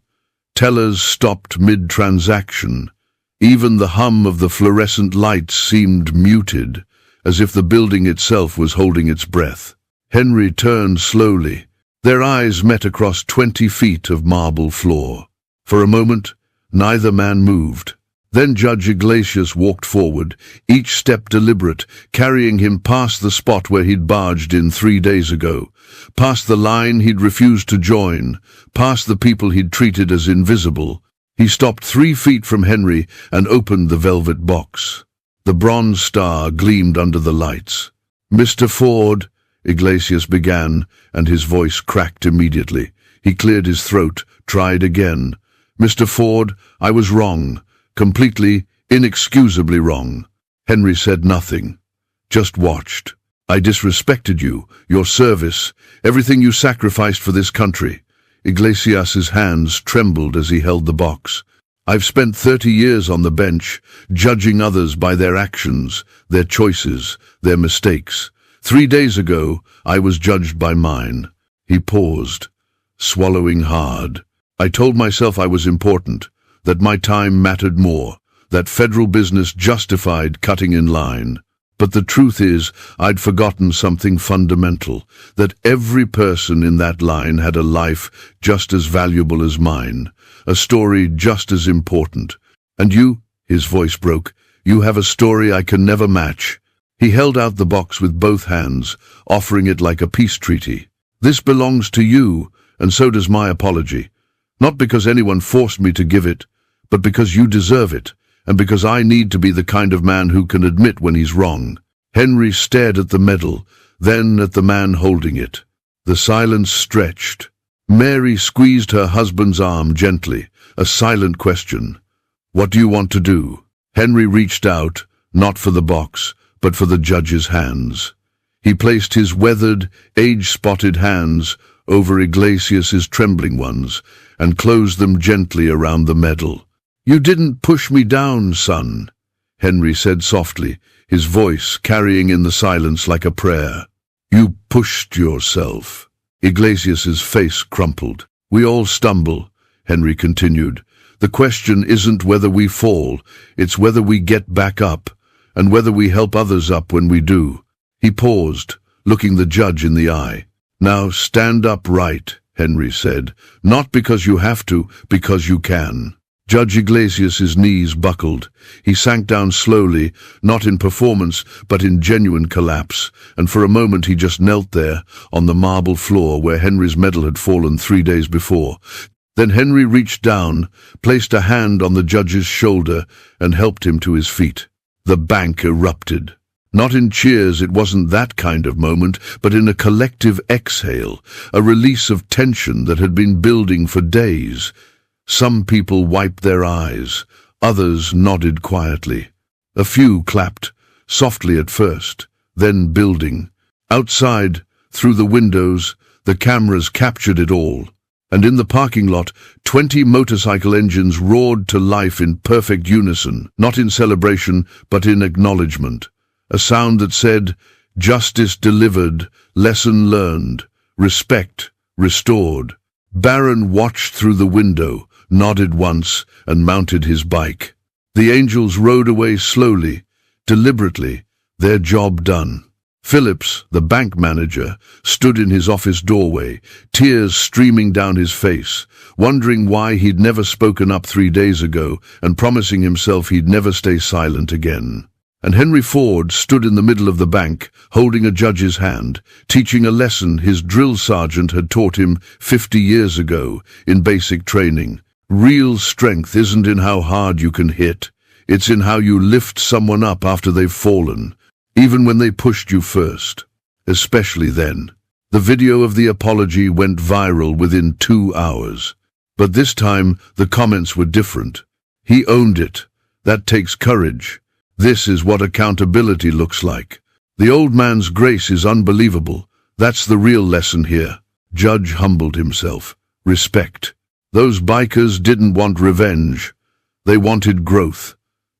Tellers stopped mid-transaction. Even the hum of the fluorescent lights seemed muted, as if the building itself was holding its breath. Henry turned slowly. Their eyes met across 20 feet of marble floor. For a moment, neither man moved. Then Judge Iglesias walked forward, each step deliberate, carrying him past the spot where he'd barged in 3 days ago, past the line he'd refused to join, past the people he'd treated as invisible. He stopped 3 feet from Henry and opened the velvet box. The bronze star gleamed under the lights. "Mr. Ford," Iglesias began, and his voice cracked immediately. He cleared his throat, tried again. "Mr. Ford, I was wrong. Completely, inexcusably wrong." Henry said nothing, just watched. "I disrespected you, your service, everything you sacrificed for this country." Iglesias's hands trembled as he held the box. "I've spent 30 years on the bench, judging others by their actions, their choices, their mistakes. 3 days ago, I was judged by mine." He paused, swallowing hard. "I told myself I was important, that my time mattered more, that federal business justified cutting in line. But the truth is, I'd forgotten something fundamental, that every person in that line had a life just as valuable as mine, a story just as important. And you," his voice broke, "you have a story I can never match." He held out the box with both hands, offering it like a peace treaty. "This belongs to you, and so does my apology. Not because anyone forced me to give it, but because you deserve it, and because I need to be the kind of man who can admit when he's wrong." Henry stared at the medal, then at the man holding it. The silence stretched. Mary squeezed her husband's arm gently, a silent question. "What do you want to do?" Henry reached out, not for the box, but for the judge's hands. He placed his weathered, age-spotted hands over Iglesias's trembling ones and closed them gently around the medal. "You didn't push me down, son," Henry said softly, his voice carrying in the silence like a prayer. You pushed yourself. Iglesias's face crumpled. We all stumble, Henry continued. The question isn't whether we fall, it's whether we get back up, and whether we help others up when we do. He paused, looking the judge in the eye. Now stand up right, Henry said. Not because you have to, because you can. Judge Iglesias's knees buckled. He sank down slowly, not in performance, but in genuine collapse, and for a moment he just knelt there, on the marble floor where Henry's medal had fallen 3 days before. Then Henry reached down, placed a hand on the judge's shoulder, and helped him to his feet. The bank erupted. Not in cheers, it wasn't that kind of moment, but in a collective exhale, a release of tension that had been building for days. Some people wiped their eyes, others nodded quietly. A few clapped, softly at first, then building. Outside, through the windows, the cameras captured it all. And in the parking lot, 20 motorcycle engines roared to life in perfect unison, not in celebration, but in acknowledgement. A sound that said, justice delivered, lesson learned, respect restored. Baron watched through the window, nodded once, and mounted his bike. The angels rode away slowly, deliberately, their job done. Phillips, the bank manager, stood in his office doorway, tears streaming down his face, wondering why he'd never spoken up 3 days ago and promising himself he'd never stay silent again. And Henry Ford stood in the middle of the bank, holding a judge's hand, teaching a lesson his drill sergeant had taught him 50 years ago in basic training. Real strength isn't in how hard you can hit. It's in how you lift someone up after they've fallen, even when they pushed you first. Especially then. The video of the apology went viral within 2 hours. But this time, the comments were different. He owned it. That takes courage. This is what accountability looks like. The old man's grace is unbelievable. That's the real lesson here. Judge humbled himself. Respect. Those bikers didn't want revenge. They wanted growth.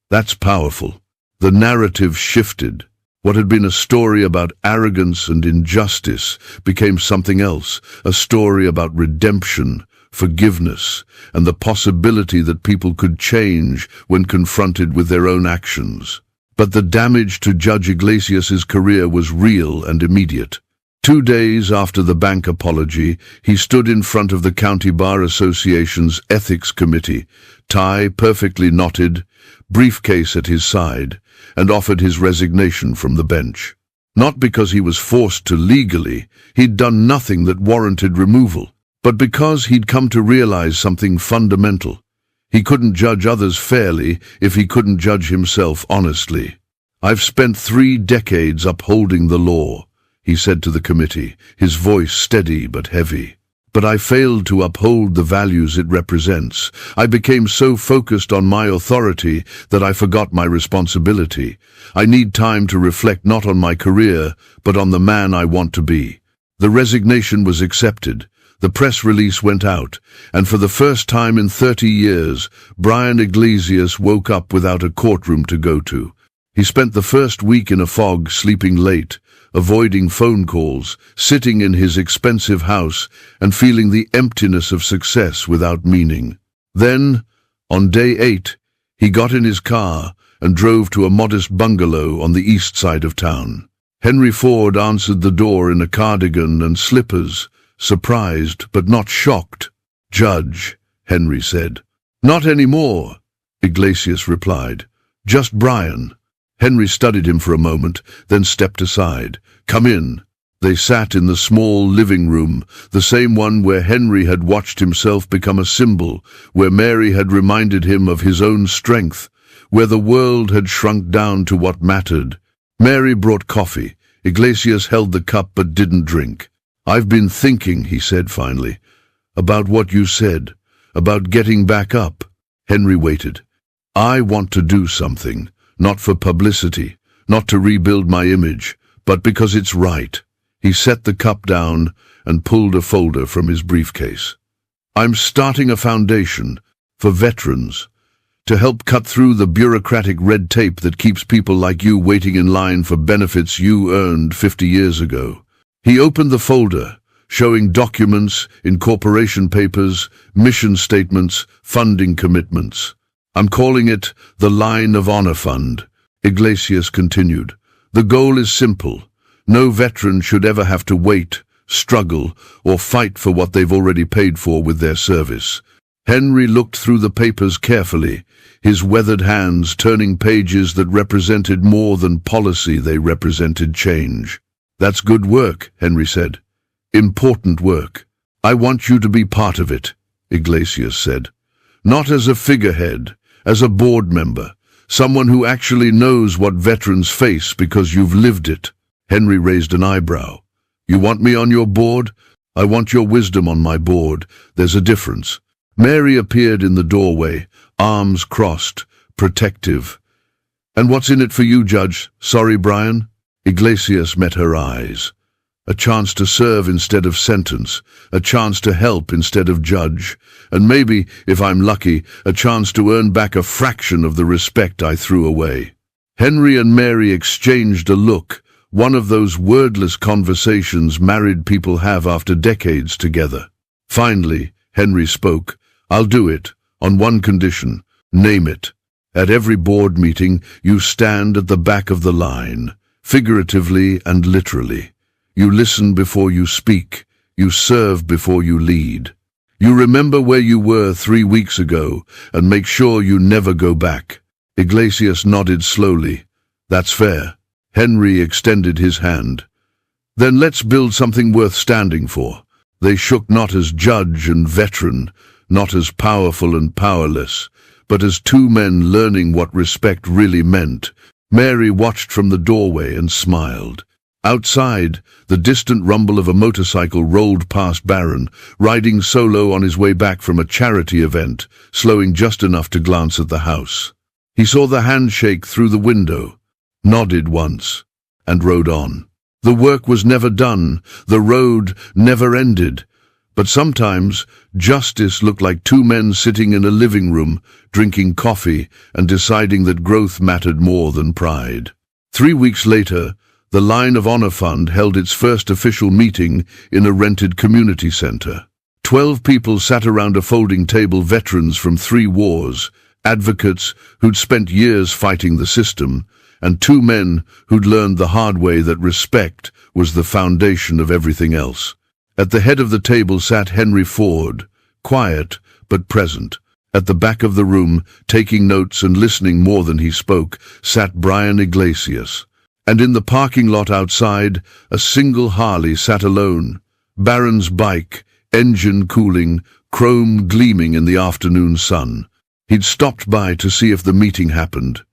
That's powerful. The narrative shifted. What had been a story about arrogance and injustice became something else, a story about redemption, forgiveness, and the possibility that people could change when confronted with their own actions. But the damage to Judge Iglesias's career was real and immediate. 2 days after the bank apology, he stood in front of the County Bar Association's Ethics Committee, tie perfectly knotted, briefcase at his side, and offered his resignation from the bench. Not because he was forced to legally, he'd done nothing that warranted removal, but because he'd come to realize something fundamental. He couldn't judge others fairly if he couldn't judge himself honestly. I've spent 3 decades upholding the law, he said to the committee, his voice steady but heavy. But I failed to uphold the values it represents. I became so focused on my authority that I forgot my responsibility. I need time to reflect not on my career, but on the man I want to be. The resignation was accepted. The press release went out, and for the first time in 30 years, Brian Iglesias woke up without a courtroom to go to. He spent the first week in a fog, sleeping late, avoiding phone calls, sitting in his expensive house, and feeling the emptiness of success without meaning. Then, on day 8, he got in his car and drove to a modest bungalow on the east side of town. Henry Ford answered the door in a cardigan and slippers, surprised but not shocked. "Judge," Henry said. "Not anymore," Iglesias replied. "Just Brian." Henry studied him for a moment, then stepped aside. "Come in." They sat in the small living room, the same one where Henry had watched himself become a symbol, where Mary had reminded him of his own strength, where the world had shrunk down to what mattered. Mary brought coffee. Iglesias held the cup but didn't drink. "I've been thinking," he said finally, "about what you said, about getting back up." Henry waited. "I want to do something. Not for publicity, not to rebuild my image, but because it's right." He set the cup down and pulled a folder from his briefcase. "I'm starting a foundation for veterans, to help cut through the bureaucratic red tape that keeps people like you waiting in line for benefits you earned 50 years ago. He opened the folder, showing documents, incorporation papers, mission statements, funding commitments. "I'm calling it the Line of Honor Fund," Iglesias continued. "The goal is simple. No veteran should ever have to wait, struggle, or fight for what they've already paid for with their service." Henry looked through the papers carefully, his weathered hands turning pages that represented more than policy, they represented change. "That's good work," Henry said. "Important work. I want you to be part of it," Iglesias said. "Not as a figurehead, as a board member, someone who actually knows what veterans face because you've lived it." Henry raised an eyebrow. "You want me on your board? I want your wisdom on my board. There's a difference." Mary appeared in the doorway, arms crossed, protective. "And what's in it for you, Judge? Sorry, Brian?" Iglesias met her eyes. "A chance to serve instead of sentence, a chance to help instead of judge, and maybe, if I'm lucky, a chance to earn back a fraction of the respect I threw away." Henry and Mary exchanged a look, one of those wordless conversations married people have after decades together. Finally, Henry spoke. "I'll do it, on one condition. Name it. At every board meeting, you stand at the back of the line, figuratively and literally. You listen before you speak. You serve before you lead. You remember where you were 3 weeks ago and make sure you never go back." Iglesias nodded slowly. "That's fair." Henry extended his hand. "Then let's build something worth standing for." They shook, not as judge and veteran, not as powerful and powerless, but as two men learning what respect really meant. Mary watched from the doorway and smiled. Outside, the distant rumble of a motorcycle rolled past Baron, riding solo on his way back from a charity event, slowing just enough to glance at the house. He saw the handshake through the window, nodded once, and rode on. The work was never done, the road never ended. But sometimes, justice looked like two men sitting in a living room, drinking coffee and deciding that growth mattered more than pride. 3 weeks later, the Line of Honor Fund held its first official meeting in a rented community center. 12 people sat around a folding table, veterans from 3 wars, advocates who'd spent years fighting the system, and 2 men who'd learned the hard way that respect was the foundation of everything else. At the head of the table sat Henry Ford, quiet but present. At the back of the room, taking notes and listening more than he spoke, sat Brian Iglesias. And in the parking lot outside, a single Harley sat alone, Baron's bike, engine cooling, chrome gleaming in the afternoon sun. He'd stopped by to see if the meeting happened,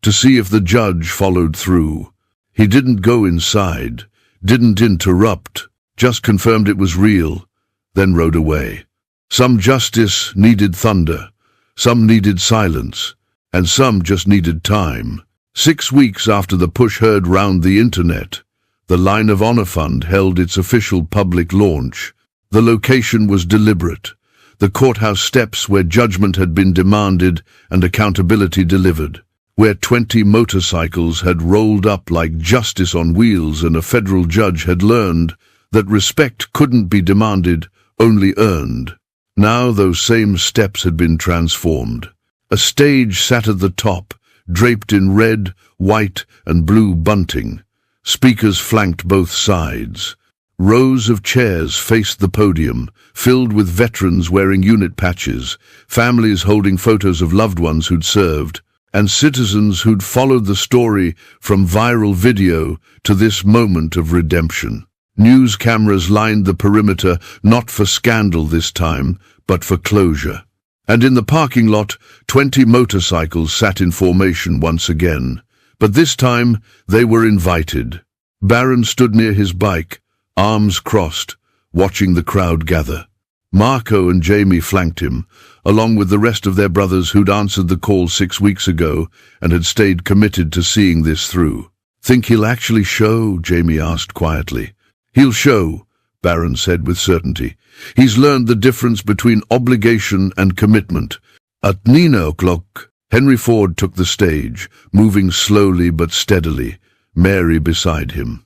to see if the judge followed through. He didn't go inside, didn't interrupt, just confirmed it was real, then rode away. Some justice needed thunder, some needed silence, and some just needed time. 6 weeks after the push heard round the internet, the Line of Honor Fund held its official public launch. The location was deliberate, the courthouse steps where judgment had been demanded and accountability delivered, where 20 motorcycles had rolled up like justice on wheels and a federal judge had learned that respect couldn't be demanded, only earned. Now those same steps had been transformed. A stage sat at the top, draped in red, white, and blue bunting. Speakers flanked both sides. Rows of chairs faced the podium, filled with veterans wearing unit patches, families holding photos of loved ones who'd served, and citizens who'd followed the story from viral video to this moment of redemption. News cameras lined the perimeter, not for scandal this time, but for closure. And in the parking lot, 20 motorcycles sat in formation once again. But this time, they were invited. Baron stood near his bike, arms crossed, watching the crowd gather. Marco and Jamie flanked him, along with the rest of their brothers who'd answered the call 6 weeks ago and had stayed committed to seeing this through. "Think he'll actually show?" Jamie asked quietly. "He'll show," Baron said with certainty. "He's learned the difference between obligation and commitment." At 9 o'clock, Henry Ford took the stage, moving slowly but steadily, Mary beside him.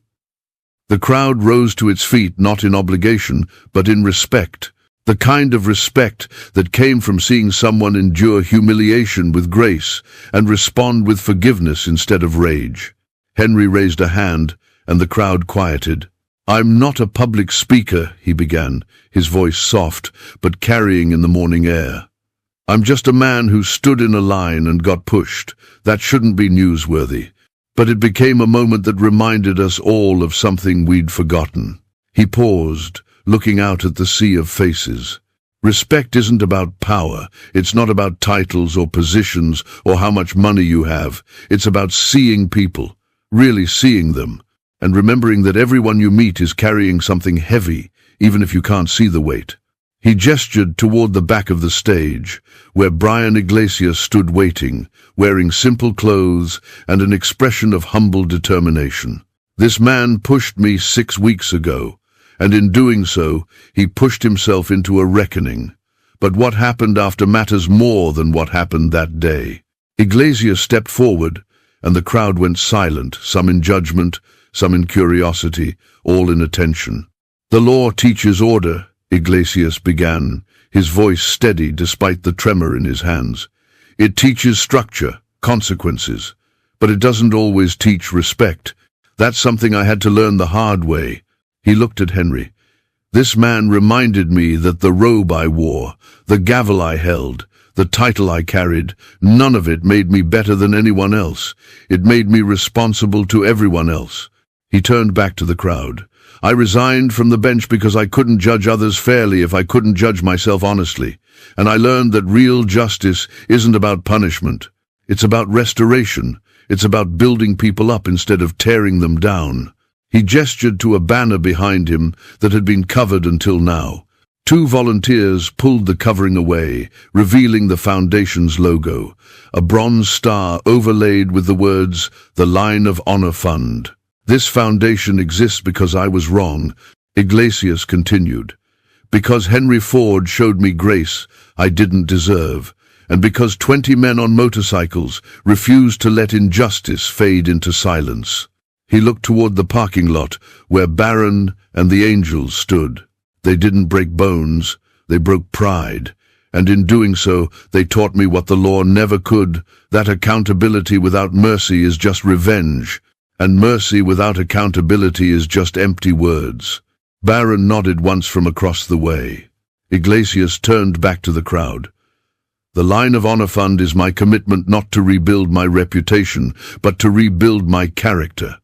The crowd rose to its feet not in obligation, but in respect. The kind of respect that came from seeing someone endure humiliation with grace and respond with forgiveness instead of rage. Henry raised a hand, and the crowd quieted. "I'm not a public speaker," he began, his voice soft, but carrying in the morning air. "I'm just a man who stood in a line and got pushed. That shouldn't be newsworthy." But it became a moment that reminded us all of something we'd forgotten. He paused, looking out at the sea of faces. Respect isn't about power. It's not about titles or positions or how much money you have. It's about seeing people, really seeing them, and remembering that everyone you meet is carrying something heavy, even if you can't see the weight. He gestured toward the back of the stage, where Brian Iglesias stood waiting, wearing simple clothes and an expression of humble determination. "This man pushed me 6 weeks ago, and in doing so, he pushed himself into a reckoning. But what happened after matters more than what happened that day." Iglesias stepped forward, and the crowd went silent, some in judgment, some in curiosity, all in attention. "The law teaches order," Iglesias began, his voice steady despite the tremor in his hands. "It teaches structure, consequences, but it doesn't always teach respect. That's something I had to learn the hard way." He looked at Henry. "This man reminded me that the robe I wore, the gavel I held, the title I carried, none of it made me better than anyone else. It made me responsible to everyone else." He turned back to the crowd. "I resigned from the bench because I couldn't judge others fairly if I couldn't judge myself honestly. And I learned that real justice isn't about punishment. It's about restoration. It's about building people up instead of tearing them down." He gestured to a banner behind him that had been covered until now. 2 volunteers pulled the covering away, revealing the foundation's logo, a bronze star overlaid with the words, "The Line of Honor Fund." "This foundation exists because I was wrong," Iglesias continued. "Because Henry Ford showed me grace I didn't deserve, and because 20 men on motorcycles refused to let injustice fade into silence." He looked toward the parking lot where Baron and the angels stood. "They didn't break bones, they broke pride, and in doing so they taught me what the law never could, that accountability without mercy is just revenge, and mercy without accountability is just empty words." Baron nodded once from across the way. Iglesias turned back to the crowd. "The Line of Honor Fund is my commitment not to rebuild my reputation, but to rebuild my character.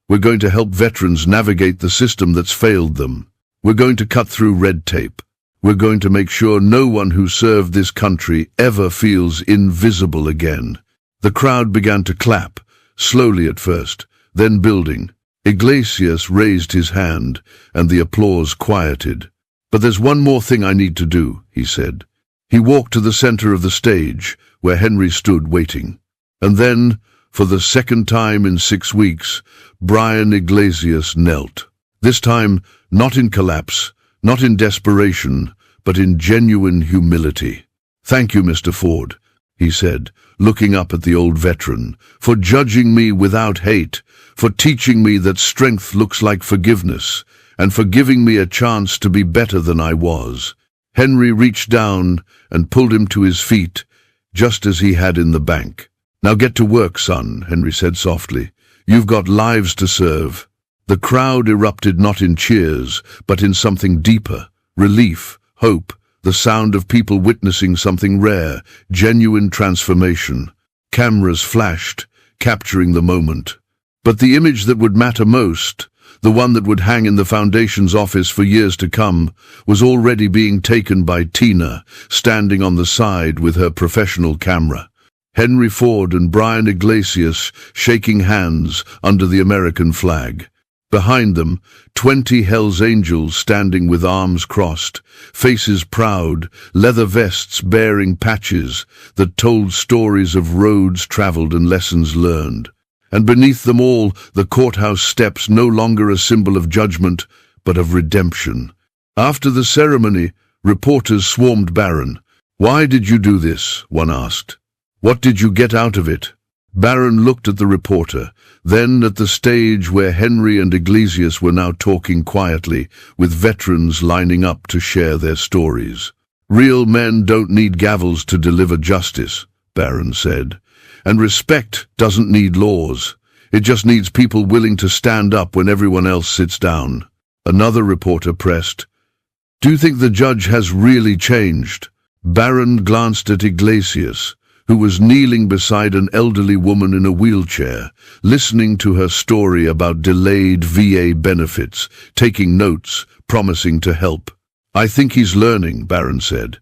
We're going to help veterans navigate the system that's failed them. We're going to cut through red tape. We're going to make sure no one who served this country ever feels invisible again." The crowd began to clap, slowly at first, then building. Iglesias raised his hand, and the applause quieted. "But there's one more thing I need to do," he said. He walked to the center of the stage, where Henry stood waiting. And then, for the second time in 6 weeks, Brian Iglesias knelt. This time, not in collapse, not in desperation, but in genuine humility. "Thank you, Mr. Ford," he said, looking up at the old veteran, "for judging me without hate, for teaching me that strength looks like forgiveness, and for giving me a chance to be better than I was." Henry reached down and pulled him to his feet, just as he had in the bank. "Now get to work, son," Henry said softly. "You've got lives to serve." The crowd erupted not in cheers, but in something deeper, relief, hope, the sound of people witnessing something rare, genuine transformation. Cameras flashed, capturing the moment. But the image that would matter most, the one that would hang in the Foundation's office for years to come, was already being taken by Tina, standing on the side with her professional camera. Henry Ford and Brian Iglesias shaking hands under the American flag. Behind them, 20 Hells Angels standing with arms crossed, faces proud, leather vests bearing patches that told stories of roads traveled and lessons learned. And beneath them all, the courthouse steps, no longer a symbol of judgment, but of redemption. After the ceremony, reporters swarmed Baron. "Why did you do this?" one asked. "What did you get out of it?" Baron looked at the reporter, then at the stage where Henry and Iglesias were now talking quietly, with veterans lining up to share their stories. "Real men don't need gavels to deliver justice," Baron said. "And respect doesn't need laws. It just needs people willing to stand up when everyone else sits down." Another reporter pressed, "Do you think the judge has really changed?" Baron glanced at Iglesias, who was kneeling beside an elderly woman in a wheelchair, listening to her story about delayed VA benefits, taking notes, promising to help. "I think he's learning," Baron said.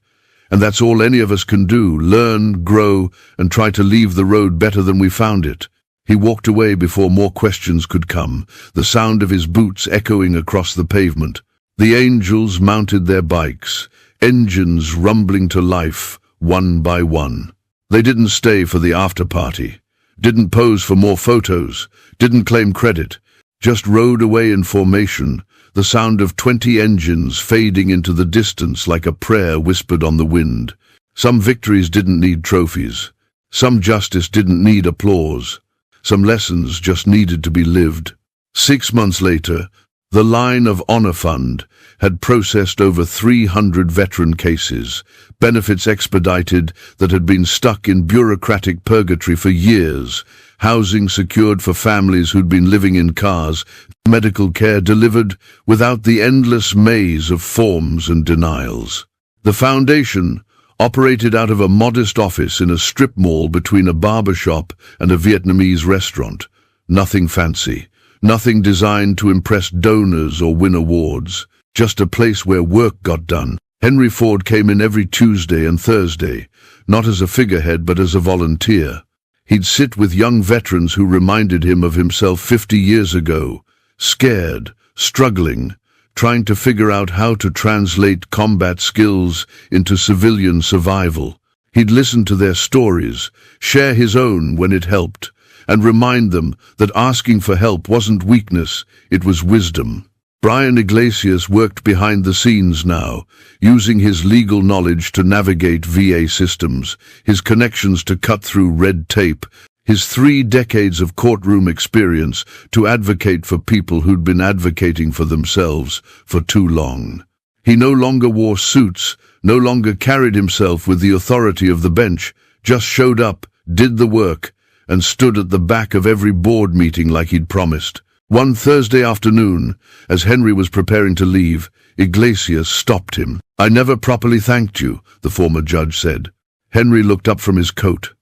"And that's all any of us can do, learn, grow, and try to leave the road better than we found it." He walked away before more questions could come, the sound of his boots echoing across the pavement. The angels mounted their bikes, engines rumbling to life, one by one. They didn't stay for the after-party, didn't pose for more photos, didn't claim credit, just rode away in formation, the sound of 20 engines fading into the distance like a prayer whispered on the wind. Some victories didn't need trophies. Some justice didn't need applause. Some lessons just needed to be lived. 6 months later, the Line of Honor Fund had processed over 300 veteran cases, benefits expedited that had been stuck in bureaucratic purgatory for years, housing secured for families who'd been living in cars, medical care delivered without the endless maze of forms and denials. The foundation operated out of a modest office in a strip mall between a barber shop and a Vietnamese restaurant. Nothing fancy, nothing designed to impress donors or win awards, just a place where work got done. Henry Ford came in every Tuesday and Thursday, not as a figurehead but as a volunteer. He'd sit with young veterans who reminded him of himself 50 years ago, scared, struggling, trying to figure out how to translate combat skills into civilian survival. He'd listen to their stories, share his own when it helped, and remind them that asking for help wasn't weakness, it was wisdom. Brian Iglesias worked behind the scenes now, using his legal knowledge to navigate VA systems, his connections to cut through red tape, his 3 decades of courtroom experience to advocate for people who'd been advocating for themselves for too long. He no longer wore suits, no longer carried himself with the authority of the bench, just showed up, did the work, and stood at the back of every board meeting like he'd promised. One Thursday afternoon, as Henry was preparing to leave, Iglesias stopped him. "I never properly thanked you," the former judge said. Henry looked up from his coat.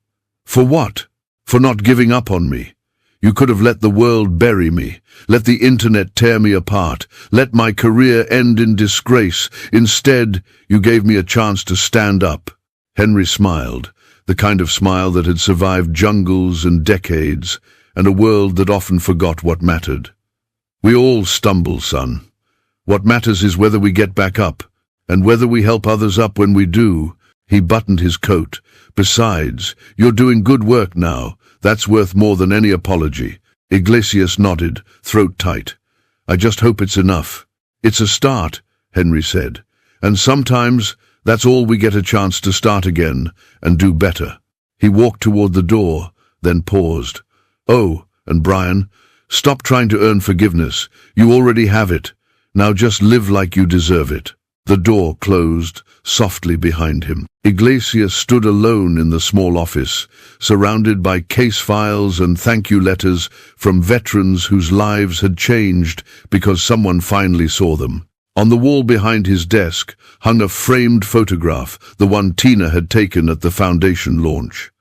"For what?" "For not giving up on me. You could have let the world bury me, let the internet tear me apart, let my career end in disgrace. Instead, you gave me a chance to stand up." Henry smiled, the kind of smile that had survived jungles and decades, and a world that often forgot what mattered. "We all stumble, son. What matters is whether we get back up, and whether we help others up when we do." He buttoned his coat. "Besides, you're doing good work now. That's worth more than any apology." Iglesias nodded, throat tight. "I just hope it's enough." "It's a start," Henry said. "And sometimes that's all we get a chance to start again and do better." He walked toward the door, then paused. "Oh, and Brian, stop trying to earn forgiveness. You already have it. Now just live like you deserve it." The door closed softly behind him. Iglesias stood alone in the small office, surrounded by case files and thank you letters from veterans whose lives had changed because someone finally saw them. On the wall behind his desk hung a framed photograph, the one Tina had taken at the foundation launch.